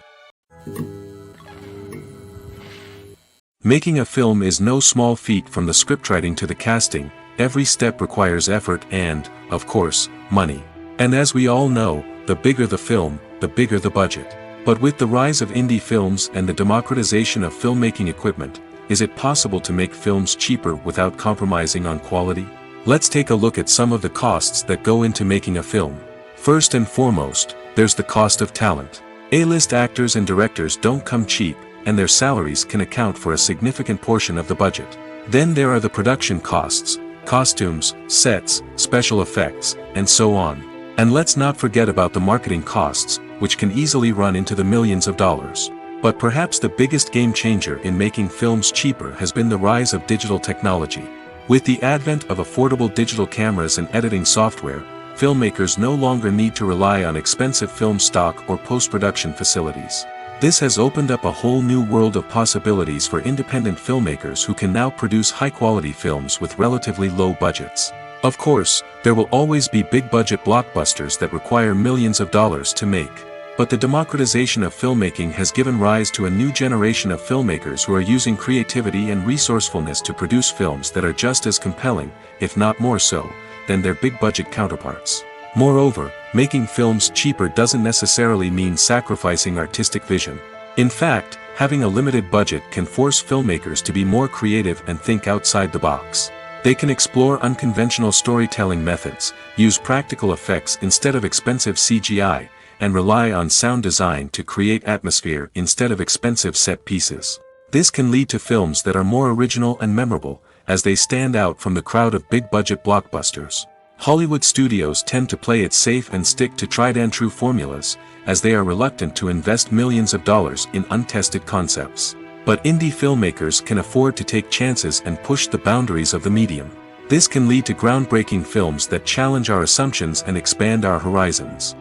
Making a film is no small feat. From the scriptwriting to the casting, every step requires effort and, of course, money. And as we all know, the bigger the film, the bigger the budget. But with the rise of indie films and the democratization of filmmaking equipment, is it possible to make films cheaper without compromising on quality? Let's take a look at some of the costs that go into making a film. First and foremost, there's the cost of talent. A-list actors and directors don't come cheap, and their salaries can account for a significant portion of the budget. Then there are the production costs, costumes, sets, special effects, and so on. And let's not forget about the marketing costs, which can easily run into the millions of dollars. But perhaps the biggest game changer in making films cheaper has been the rise of digital technology. With the advent of affordable digital cameras and editing software, filmmakers no longer need to rely on expensive film stock or post-production facilities. This has opened up a whole new world of possibilities for independent filmmakers who can now produce high-quality films with relatively low budgets. Of course, there will always be big-budget blockbusters that require millions of dollars to make. But the democratization of filmmaking has given rise to a new generation of filmmakers who are using creativity and resourcefulness to produce films that are just as compelling, if not more so, than their big-budget counterparts. Moreover, making films cheaper doesn't necessarily mean sacrificing artistic vision. In fact, having a limited budget can force filmmakers to be more creative and think outside the box. They can explore unconventional storytelling methods, use practical effects instead of expensive CGI, and rely on sound design to create atmosphere instead of expensive set pieces. This can lead to films that are more original and memorable, as they stand out from the crowd of big-budget blockbusters. Hollywood studios tend to play it safe and stick to tried-and-true formulas, as they are reluctant to invest millions of dollars in untested concepts. But indie filmmakers can afford to take chances and push the boundaries of the medium. This can lead to groundbreaking films that challenge our assumptions and expand our horizons.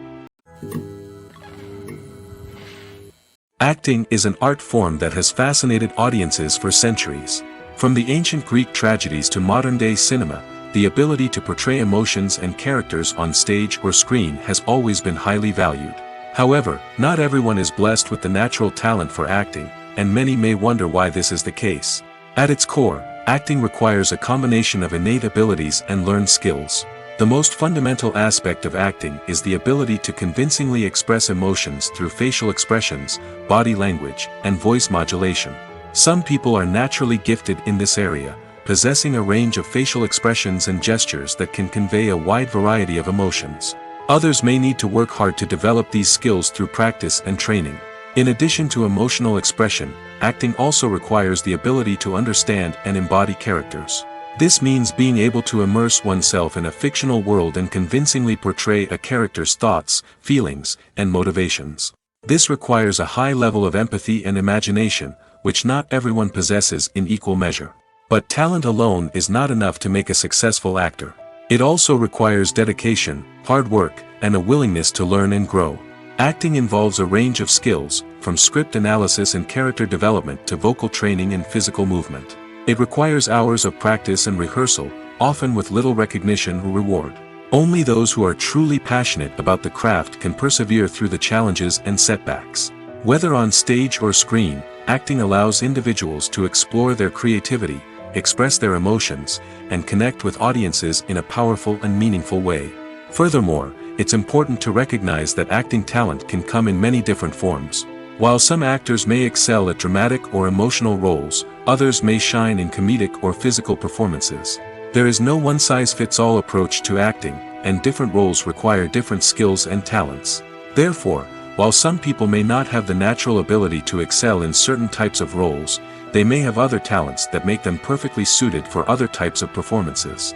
Acting is an art form that has fascinated audiences for centuries. From the ancient Greek tragedies to modern-day cinema, the ability to portray emotions and characters on stage or screen has always been highly valued. However, not everyone is blessed with the natural talent for acting, and many may wonder why this is the case. At its core, acting requires a combination of innate abilities and learned skills. The most fundamental aspect of acting is the ability to convincingly express emotions through facial expressions, body language, and voice modulation. Some people are naturally gifted in this area, possessing a range of facial expressions and gestures that can convey a wide variety of emotions. Others may need to work hard to develop these skills through practice and training. In addition to emotional expression, acting also requires the ability to understand and embody characters. This means being able to immerse oneself in a fictional world and convincingly portray a character's thoughts, feelings, and motivations. This requires a high level of empathy and imagination, which not everyone possesses in equal measure. But talent alone is not enough to make a successful actor. It also requires dedication, hard work, and a willingness to learn and grow. Acting involves a range of skills, from script analysis and character development to vocal training and physical movement. It requires hours of practice and rehearsal, often with little recognition or reward. Only those who are truly passionate about the craft can persevere through the challenges and setbacks. Whether on stage or screen, acting allows individuals to explore their creativity, express their emotions, and connect with audiences in a powerful and meaningful way. Furthermore, it's important to recognize that acting talent can come in many different forms. While some actors may excel at dramatic or emotional roles, others may shine in comedic or physical performances. There is no one-size-fits-all approach to acting, and different roles require different skills and talents. Therefore, while some people may not have the natural ability to excel in certain types of roles, they may have other talents that make them perfectly suited for other types of performances.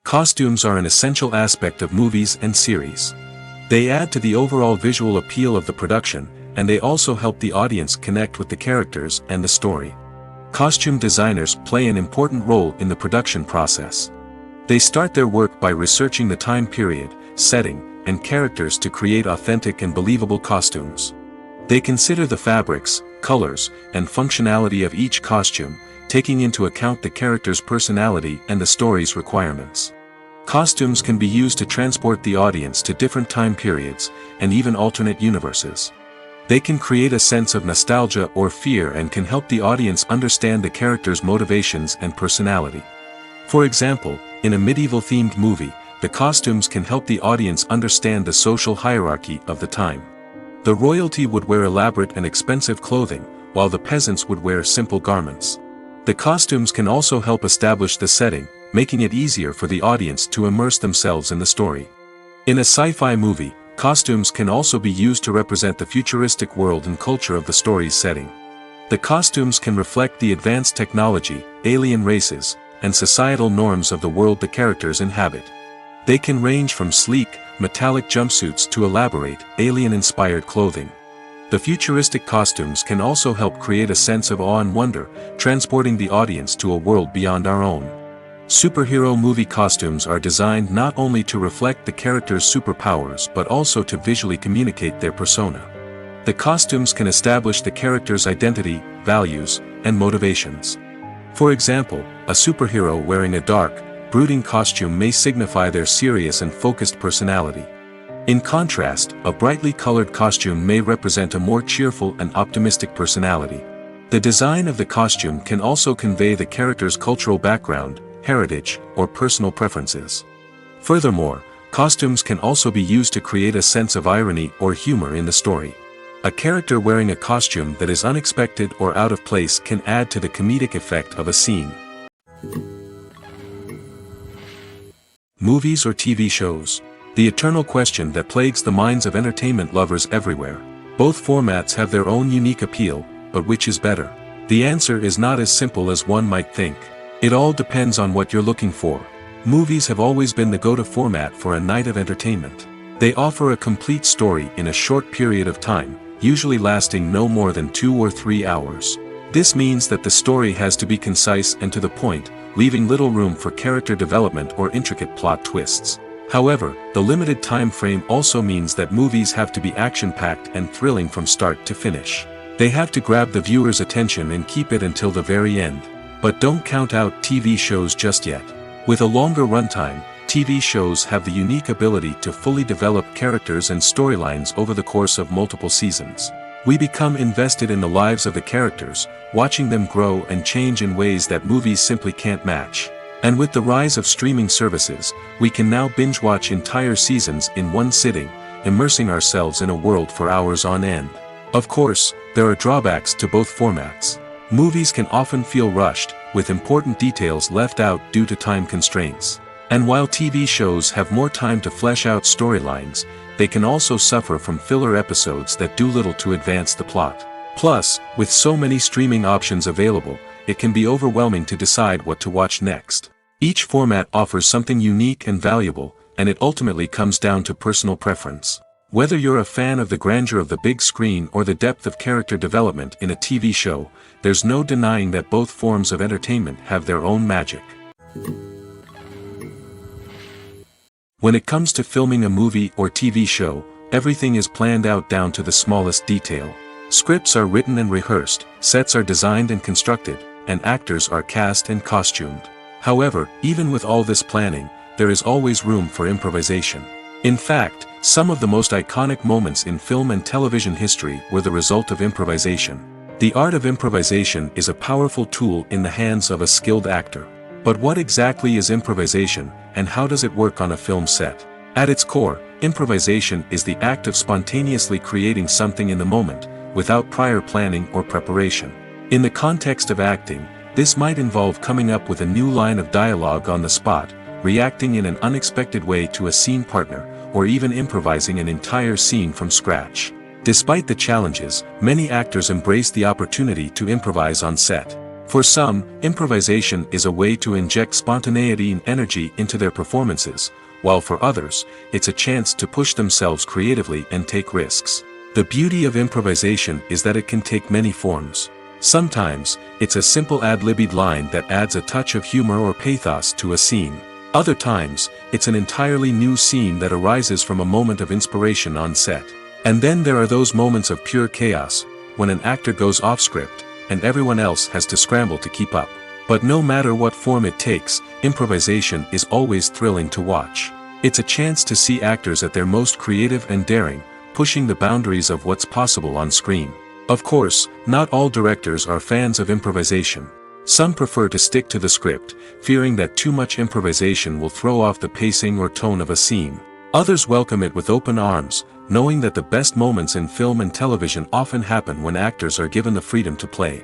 Costumes are an essential aspect of movies and series. They add to the overall visual appeal of the production, and they also help the audience connect with the characters and the story. Costume designers play an important role in the production process. They start their work by researching the time period, setting, and characters to create authentic and believable costumes. They consider the fabrics, colors, and functionality of each costume, taking into account the character's personality and the story's requirements. Costumes can be used to transport the audience to different time periods, and even alternate universes. They can create a sense of nostalgia or fear and can help the audience understand the character's motivations and personality. For example, in a medieval-themed movie, the costumes can help the audience understand the social hierarchy of the time. The royalty would wear elaborate and expensive clothing, while the peasants would wear simple garments. The costumes can also help establish the setting, making it easier for the audience to immerse themselves in the story. In a sci-fi movie, costumes can also be used to represent the futuristic world and culture of the story's setting. The costumes can reflect the advanced technology, alien races, and societal norms of the world the characters inhabit. They can range from sleek, metallic jumpsuits to elaborate, alien-inspired clothing. The futuristic costumes can also help create a sense of awe and wonder, transporting the audience to a world beyond our own. Superhero movie costumes are designed not only to reflect the character's superpowers but also to visually communicate their persona. The costumes can establish the character's identity, values, and motivations. For example, a superhero wearing a dark, brooding costume may signify their serious and focused personality. In contrast, a brightly colored costume may represent a more cheerful and optimistic personality. The design of the costume can also convey the character's cultural background, heritage, or personal preferences. Furthermore, costumes can also be used to create a sense of irony or humor in the story. A character wearing a costume that is unexpected or out of place can add to the comedic effect of a scene. Movies or TV shows? The eternal question that plagues the minds of entertainment lovers everywhere. Both formats have their own unique appeal, but which is better? The answer is not as simple as one might think. It all depends on what you're looking for. Movies have always been the go-to format for a night of entertainment. They offer a complete story in a short period of time, usually lasting no more than 2 or 3 hours. This means that the story has to be concise and to the point, leaving little room for character development or intricate plot twists. However, the limited time frame also means that movies have to be action-packed and thrilling from start to finish. They have to grab the viewer's attention and keep it until the very end. But don't count out TV shows just yet. With a longer runtime, TV shows have the unique ability to fully develop characters and storylines over the course of multiple seasons. We become invested in the lives of the characters, watching them grow and change in ways that movies simply can't match. And with the rise of streaming services, we can now binge-watch entire seasons in one sitting, immersing ourselves in a world for hours on end. Of course, there are drawbacks to both formats. Movies can often feel rushed, with important details left out due to time constraints. And while TV shows have more time to flesh out storylines, they can also suffer from filler episodes that do little to advance the plot. Plus, with so many streaming options available, it can be overwhelming to decide what to watch next. Each format offers something unique and valuable, and it ultimately comes down to personal preference. Whether you're a fan of the grandeur of the big screen or the depth of character development in a TV show, there's no denying that both forms of entertainment have their own magic. When it comes to filming a movie or TV show, everything is planned out down to the smallest detail. Scripts are written and rehearsed, sets are designed and constructed, and actors are cast and costumed. However, even with all this planning, there is always room for improvisation. In fact, some of the most iconic moments in film and television history were the result of improvisation. The art of improvisation is a powerful tool in the hands of a skilled actor. But what exactly is improvisation, and how does it work on a film set? At its core, improvisation is the act of spontaneously creating something in the moment, without prior planning or preparation. In the context of acting, this might involve coming up with a new line of dialogue on the spot, reacting in an unexpected way to a scene partner, or even improvising an entire scene from scratch. Despite the challenges, many actors embrace the opportunity to improvise on set. For some, improvisation is a way to inject spontaneity and energy into their performances, while for others, it's a chance to push themselves creatively and take risks. The beauty of improvisation is that it can take many forms. Sometimes, it's a simple ad-libbed line that adds a touch of humor or pathos to a scene. Other times, it's an entirely new scene that arises from a moment of inspiration on set. And then there are those moments of pure chaos, when an actor goes off script, and everyone else has to scramble to keep up. But no matter what form it takes, improvisation is always thrilling to watch. It's a chance to see actors at their most creative and daring, pushing the boundaries of what's possible on screen. Of course, not all directors are fans of improvisation. Some prefer to stick to the script, fearing that too much improvisation will throw off the pacing or tone of a scene. Others welcome it with open arms, knowing that the best moments in film and television often happen when actors are given the freedom to play.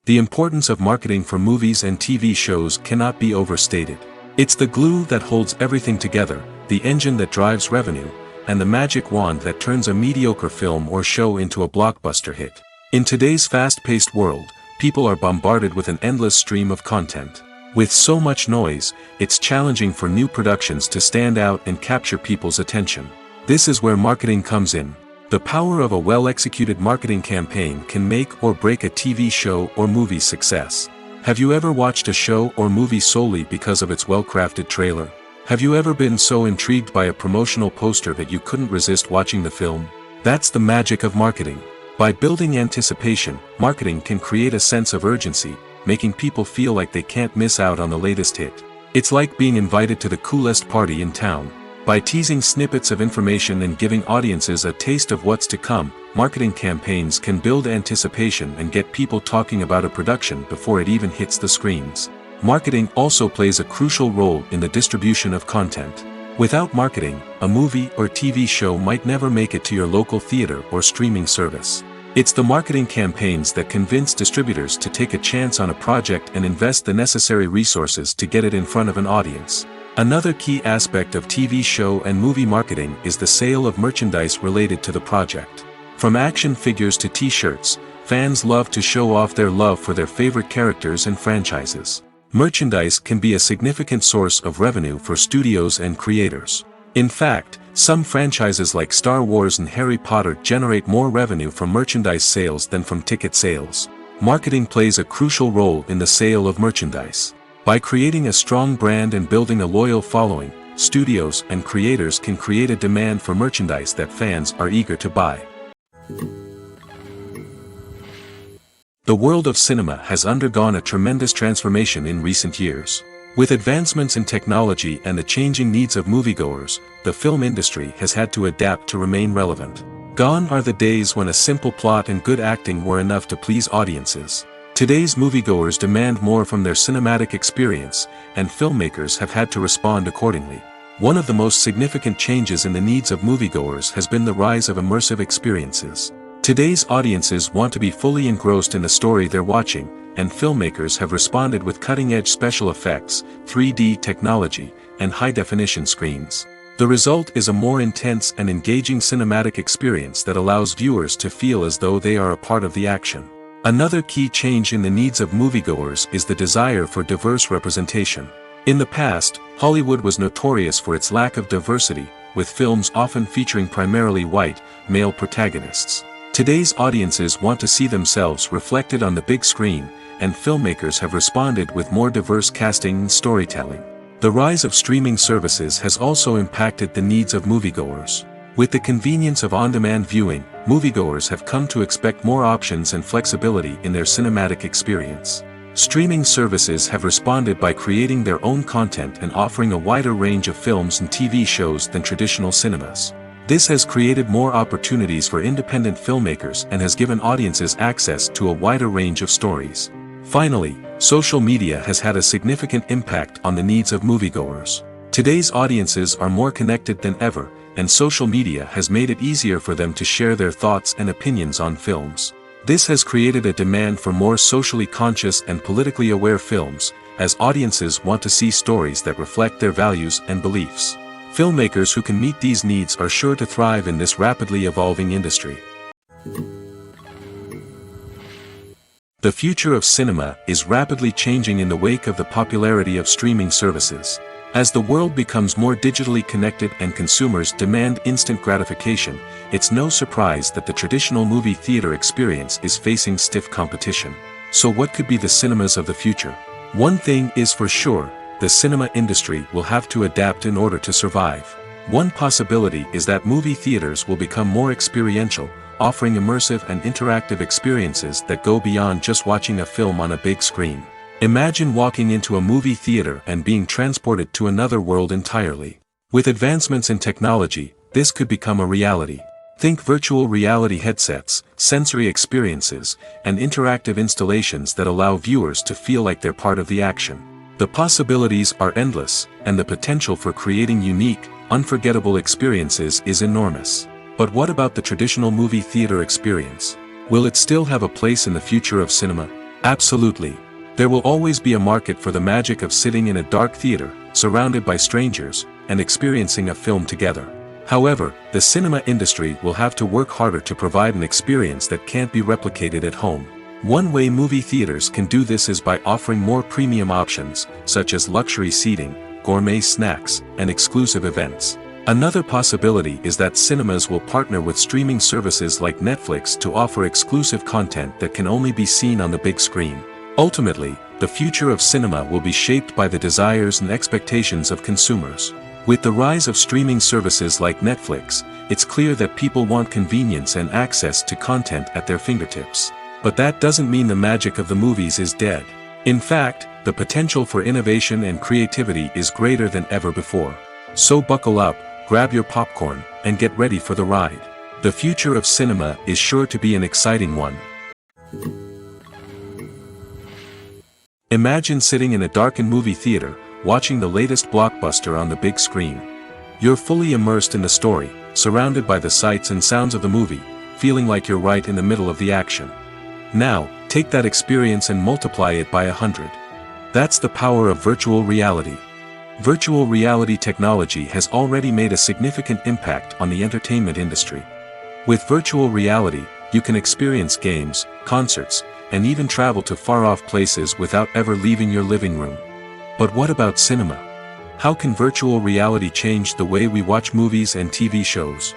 The importance of marketing for movies and TV shows cannot be overstated. It's the glue that holds everything together, the engine that drives revenue, and the magic wand that turns a mediocre film or show into a blockbuster hit. In today's fast-paced world, people are bombarded with an endless stream of content. With so much noise, it's challenging for new productions to stand out and capture people's attention. This is where marketing comes in. The power of a well-executed marketing campaign can make or break a TV show or movie's success. Have you ever watched a show or movie solely because of its well-crafted trailer? Have you ever been so intrigued by a promotional poster that you couldn't resist watching the film? That's the magic of marketing. By building anticipation, marketing can create a sense of urgency, making people feel like they can't miss out on the latest hit. It's like being invited to the coolest party in town. By teasing snippets of information and giving audiences a taste of what's to come, marketing campaigns can build anticipation and get people talking about a production before it even hits the screens. Marketing also plays a crucial role in the distribution of content. Without marketing, a movie or TV show might never make it to your local theater or streaming service. It's the marketing campaigns that convince distributors to take a chance on a project and invest the necessary resources to get it in front of an audience. Another key aspect of TV show and movie marketing is the sale of merchandise related to the project. From action figures to t-shirts, fans love to show off their love for their favorite characters and franchises. Merchandise can be a significant source of revenue for studios and creators. In fact, some franchises like Star Wars and Harry Potter generate more revenue from merchandise sales than from ticket sales. Marketing plays a crucial role in the sale of merchandise. By creating a strong brand and building a loyal following, studios and creators can create a demand for merchandise that fans are eager to buy. The world of cinema has undergone a tremendous transformation in recent years. With advancements in technology and the changing needs of moviegoers, the film industry has had to adapt to remain relevant. Gone are the days when a simple plot and good acting were enough to please audiences. Today's moviegoers demand more from their cinematic experience, and filmmakers have had to respond accordingly. One of the most significant changes in the needs of moviegoers has been the rise of immersive experiences. Today's audiences want to be fully engrossed in the story they're watching, and filmmakers have responded with cutting-edge special effects, 3D technology, and high-definition screens. The result is a more intense and engaging cinematic experience that allows viewers to feel as though they are a part of the action. Another key change in the needs of moviegoers is the desire for diverse representation. In the past, Hollywood was notorious for its lack of diversity, with films often featuring primarily white, male protagonists. Today's audiences want to see themselves reflected on the big screen, and filmmakers have responded with more diverse casting and storytelling. The rise of streaming services has also impacted the needs of moviegoers. With the convenience of on-demand viewing, moviegoers have come to expect more options and flexibility in their cinematic experience. Streaming services have responded by creating their own content and offering a wider range of films and TV shows than traditional cinemas. This has created more opportunities for independent filmmakers and has given audiences access to a wider range of stories. Finally, social media has had a significant impact on the needs of moviegoers. Today's audiences are more connected than ever, and social media has made it easier for them to share their thoughts and opinions on films. This has created a demand for more socially conscious and politically aware films, as audiences want to see stories that reflect their values and beliefs. Filmmakers who can meet these needs are sure to thrive in this rapidly evolving industry. The future of cinema is rapidly changing in the wake of the popularity of streaming services. As the world becomes more digitally connected and consumers demand instant gratification, it's no surprise that the traditional movie theater experience is facing stiff competition. So what could be the cinemas of the future? One thing is for sure, the cinema industry will have to adapt in order to survive. One possibility is that movie theaters will become more experiential, offering immersive and interactive experiences that go beyond just watching a film on a big screen. Imagine walking into a movie theater and being transported to another world entirely. With advancements in technology, this could become a reality. Think virtual reality headsets, sensory experiences, and interactive installations that allow viewers to feel like they're part of the action. The possibilities are endless, and the potential for creating unique, unforgettable experiences is enormous. But what about the traditional movie theater experience? Will it still have a place in the future of cinema? Absolutely. There will always be a market for the magic of sitting in a dark theater, surrounded by strangers, and experiencing a film together. However, the cinema industry will have to work harder to provide an experience that can't be replicated at home. One way movie theaters can do this is by offering more premium options, such as luxury seating, gourmet snacks, and exclusive events. Another possibility is that cinemas will partner with streaming services like Netflix to offer exclusive content that can only be seen on the big screen. Ultimately, the future of cinema will be shaped by the desires and expectations of consumers. With the rise of streaming services like Netflix, it's clear that people want convenience and access to content at their fingertips. But that doesn't mean the magic of the movies is dead. In fact, the potential for innovation and creativity is greater than ever before. So buckle up, grab your popcorn, and get ready for the ride. The future of cinema is sure to be an exciting one. Imagine sitting in a darkened movie theater, watching the latest blockbuster on the big screen. You're fully immersed in the story, surrounded by the sights and sounds of the movie, feeling like you're right in the middle of the action. Now, take that experience and multiply it by 100. That's the power of virtual reality. Virtual reality technology has already made a significant impact on the entertainment industry. With virtual reality, you can experience games, concerts, and even travel to far-off places without ever leaving your living room. But what about cinema? How can virtual reality change the way we watch movies and TV shows?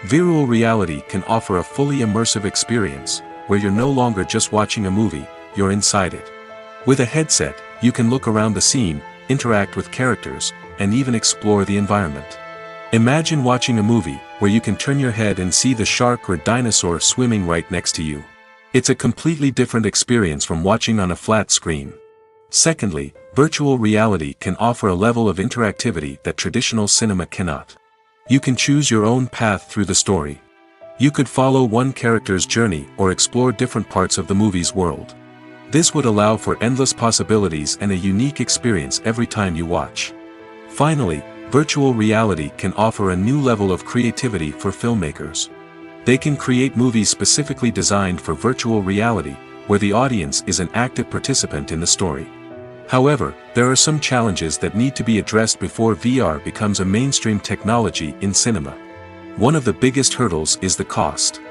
Virtual reality can offer a fully immersive experience, where you're no longer just watching a movie, you're inside it. With a headset, you can look around the scene, interact with characters, and even explore the environment. Imagine watching a movie, where you can turn your head and see the shark or dinosaur swimming right next to you. It's a completely different experience from watching on a flat screen. Secondly, virtual reality can offer a level of interactivity that traditional cinema cannot. You can choose your own path through the story. You could follow one character's journey or explore different parts of the movie's world. This would allow for endless possibilities and a unique experience every time you watch. Finally, virtual reality can offer a new level of creativity for filmmakers. They can create movies specifically designed for virtual reality, where the audience is an active participant in the story. However, there are some challenges that need to be addressed before VR becomes a mainstream technology in cinema. One of the biggest hurdles is the cost.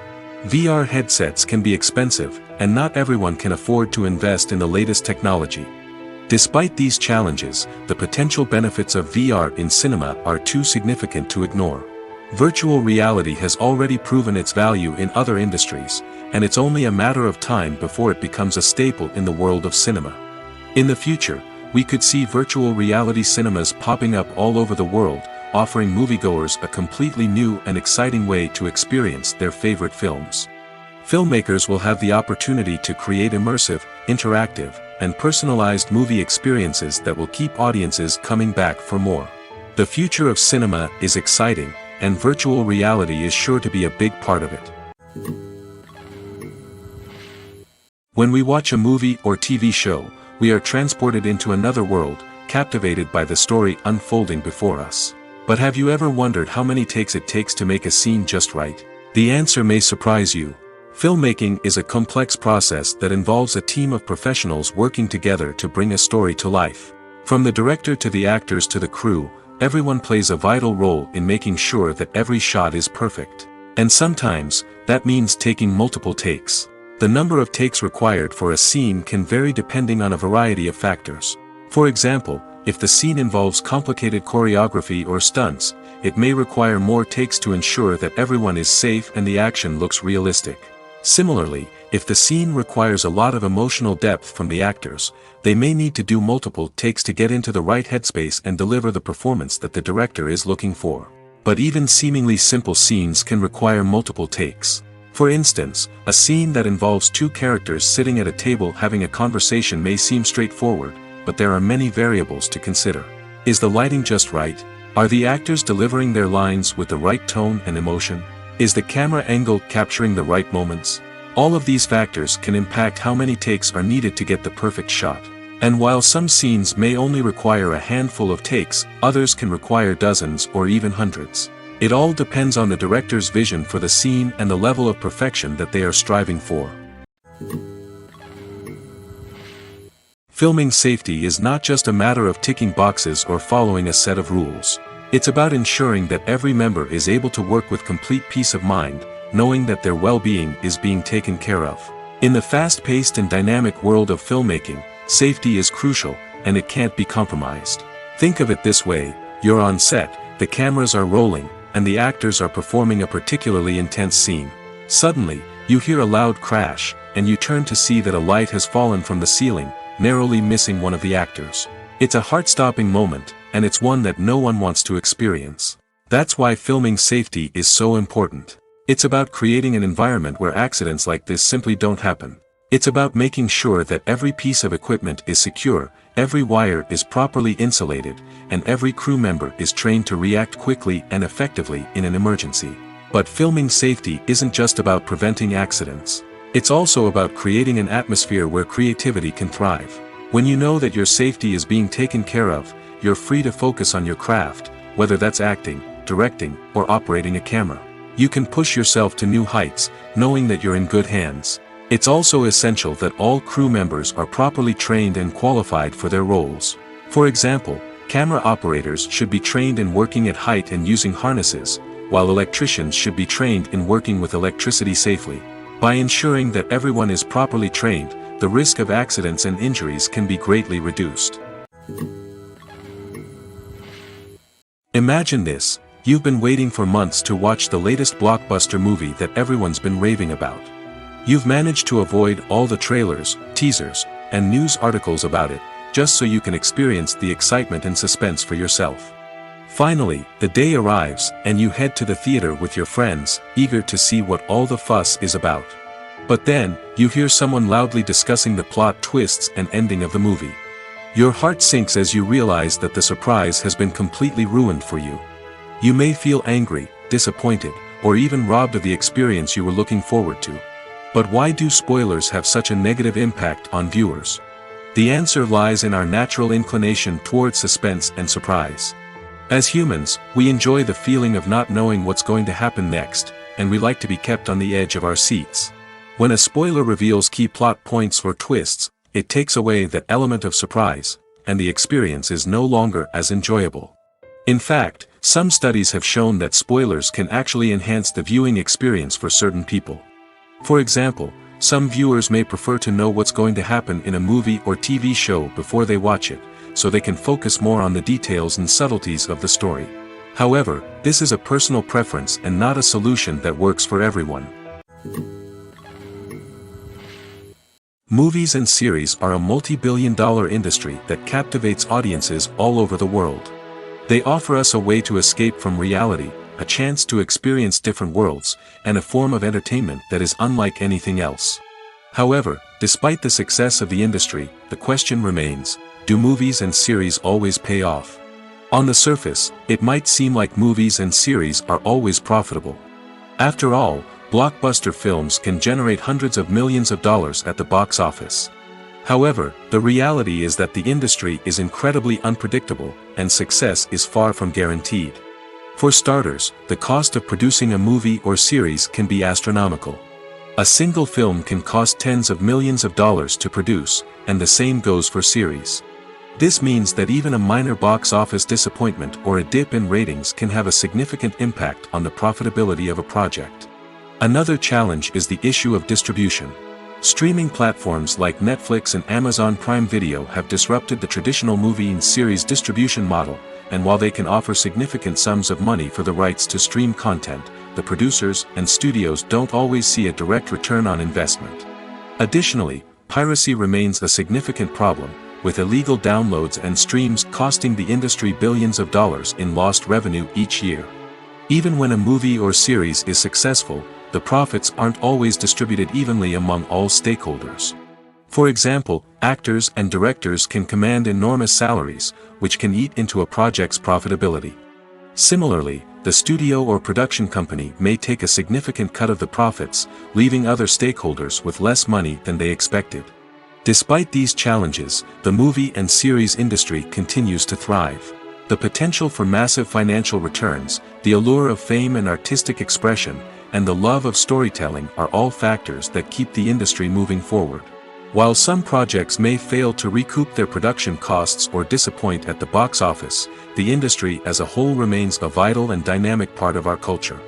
VR headsets can be expensive, and not everyone can afford to invest in the latest technology. Despite these challenges, the potential benefits of VR in cinema are too significant to ignore. Virtual reality has already proven its value in other industries, and it's only a matter of time before it becomes a staple in the world of cinema. In the future, we could see virtual reality cinemas popping up all over the world, offering moviegoers a completely new and exciting way to experience their favorite films. Filmmakers will have the opportunity to create immersive, interactive, and personalized movie experiences that will keep audiences coming back for more. The future of cinema is exciting, and virtual reality is sure to be a big part of it. When we watch a movie or TV show, we are transported into another world, captivated by the story unfolding before us. But have you ever wondered how many takes it takes to make a scene just right? The answer may surprise you. Filmmaking is a complex process that involves a team of professionals working together to bring a story to life. From the director to the actors to the crew, everyone plays a vital role in making sure that every shot is perfect. And sometimes, that means taking multiple takes. The number of takes required for a scene can vary depending on a variety of factors. For example, if the scene involves complicated choreography or stunts, it may require more takes to ensure that everyone is safe and the action looks realistic. Similarly, if the scene requires a lot of emotional depth from the actors, they may need to do multiple takes to get into the right headspace and deliver the performance that the director is looking for. But even seemingly simple scenes can require multiple takes. For instance, a scene that involves two characters sitting at a table having a conversation may seem straightforward, but there are many variables to consider. Is the lighting just right? Are the actors delivering their lines with the right tone and emotion? Is the camera angle capturing the right moments? All of these factors can impact how many takes are needed to get the perfect shot. And while some scenes may only require a handful of takes, others can require dozens or even hundreds. It all depends on the director's vision for the scene and the level of perfection that they are striving for. Filming safety is not just a matter of ticking boxes or following a set of rules. It's about ensuring that every member is able to work with complete peace of mind, knowing that their well-being is being taken care of. In the fast-paced and dynamic world of filmmaking, safety is crucial, and it can't be compromised. Think of it this way: you're on set, the cameras are rolling, and the actors are performing a particularly intense scene. Suddenly, you hear a loud crash, and you turn to see that a light has fallen from the ceiling, narrowly missing one of the actors. It's a heart-stopping moment, and it's one that no one wants to experience. That's why filming safety is so important. It's about creating an environment where accidents like this simply don't happen. It's about making sure that every piece of equipment is secure, every wire is properly insulated, and every crew member is trained to react quickly and effectively in an emergency. But filming safety isn't just about preventing accidents. It's also about creating an atmosphere where creativity can thrive. When you know that your safety is being taken care of, you're free to focus on your craft, whether that's acting, directing, or operating a camera. You can push yourself to new heights, knowing that you're in good hands. It's also essential that all crew members are properly trained and qualified for their roles. For example, camera operators should be trained in working at height and using harnesses, while electricians should be trained in working with electricity safely. By ensuring that everyone is properly trained, the risk of accidents and injuries can be greatly reduced. Imagine this: you've been waiting for months to watch the latest blockbuster movie that everyone's been raving about. You've managed to avoid all the trailers, teasers, and news articles about it, just so you can experience the excitement and suspense for yourself. Finally, the day arrives, and you head to the theater with your friends, eager to see what all the fuss is about. But then, you hear someone loudly discussing the plot twists and ending of the movie. Your heart sinks as you realize that the surprise has been completely ruined for you. You may feel angry, disappointed, or even robbed of the experience you were looking forward to. But why do spoilers have such a negative impact on viewers? The answer lies in our natural inclination towards suspense and surprise. As humans, we enjoy the feeling of not knowing what's going to happen next, and we like to be kept on the edge of our seats. When a spoiler reveals key plot points or twists, it takes away that element of surprise, and the experience is no longer as enjoyable. In fact, some studies have shown that spoilers can actually enhance the viewing experience for certain people. For example, some viewers may prefer to know what's going to happen in a movie or TV show before they watch it, so they can focus more on the details and subtleties of the story. However, this is a personal preference and not a solution that works for everyone. Movies and series are a multi-billion-dollar industry that captivates audiences all over the world. They offer us a way to escape from reality, a chance to experience different worlds, and a form of entertainment that is unlike anything else. However, despite the success of the industry, the question remains: do movies and series always pay off? On the surface, it might seem like movies and series are always profitable. After all, blockbuster films can generate hundreds of millions of dollars at the box office. However, the reality is that the industry is incredibly unpredictable, and success is far from guaranteed. For starters, the cost of producing a movie or series can be astronomical. A single film can cost tens of millions of dollars to produce, and the same goes for series. This means that even a minor box office disappointment or a dip in ratings can have a significant impact on the profitability of a project. Another challenge is the issue of distribution. Streaming platforms like Netflix and Amazon Prime Video have disrupted the traditional movie and series distribution model, and while they can offer significant sums of money for the rights to stream content, the producers and studios don't always see a direct return on investment. Additionally, piracy remains a significant problem, with illegal downloads and streams costing the industry billions of dollars in lost revenue each year. Even when a movie or series is successful, the profits aren't always distributed evenly among all stakeholders. For example, actors and directors can command enormous salaries, which can eat into a project's profitability. Similarly, the studio or production company may take a significant cut of the profits, leaving other stakeholders with less money than they expected. Despite these challenges, the movie and series industry continues to thrive. The potential for massive financial returns, the allure of fame and artistic expression, and the love of storytelling are all factors that keep the industry moving forward. While some projects may fail to recoup their production costs or disappoint at the box office, the industry as a whole remains a vital and dynamic part of our culture.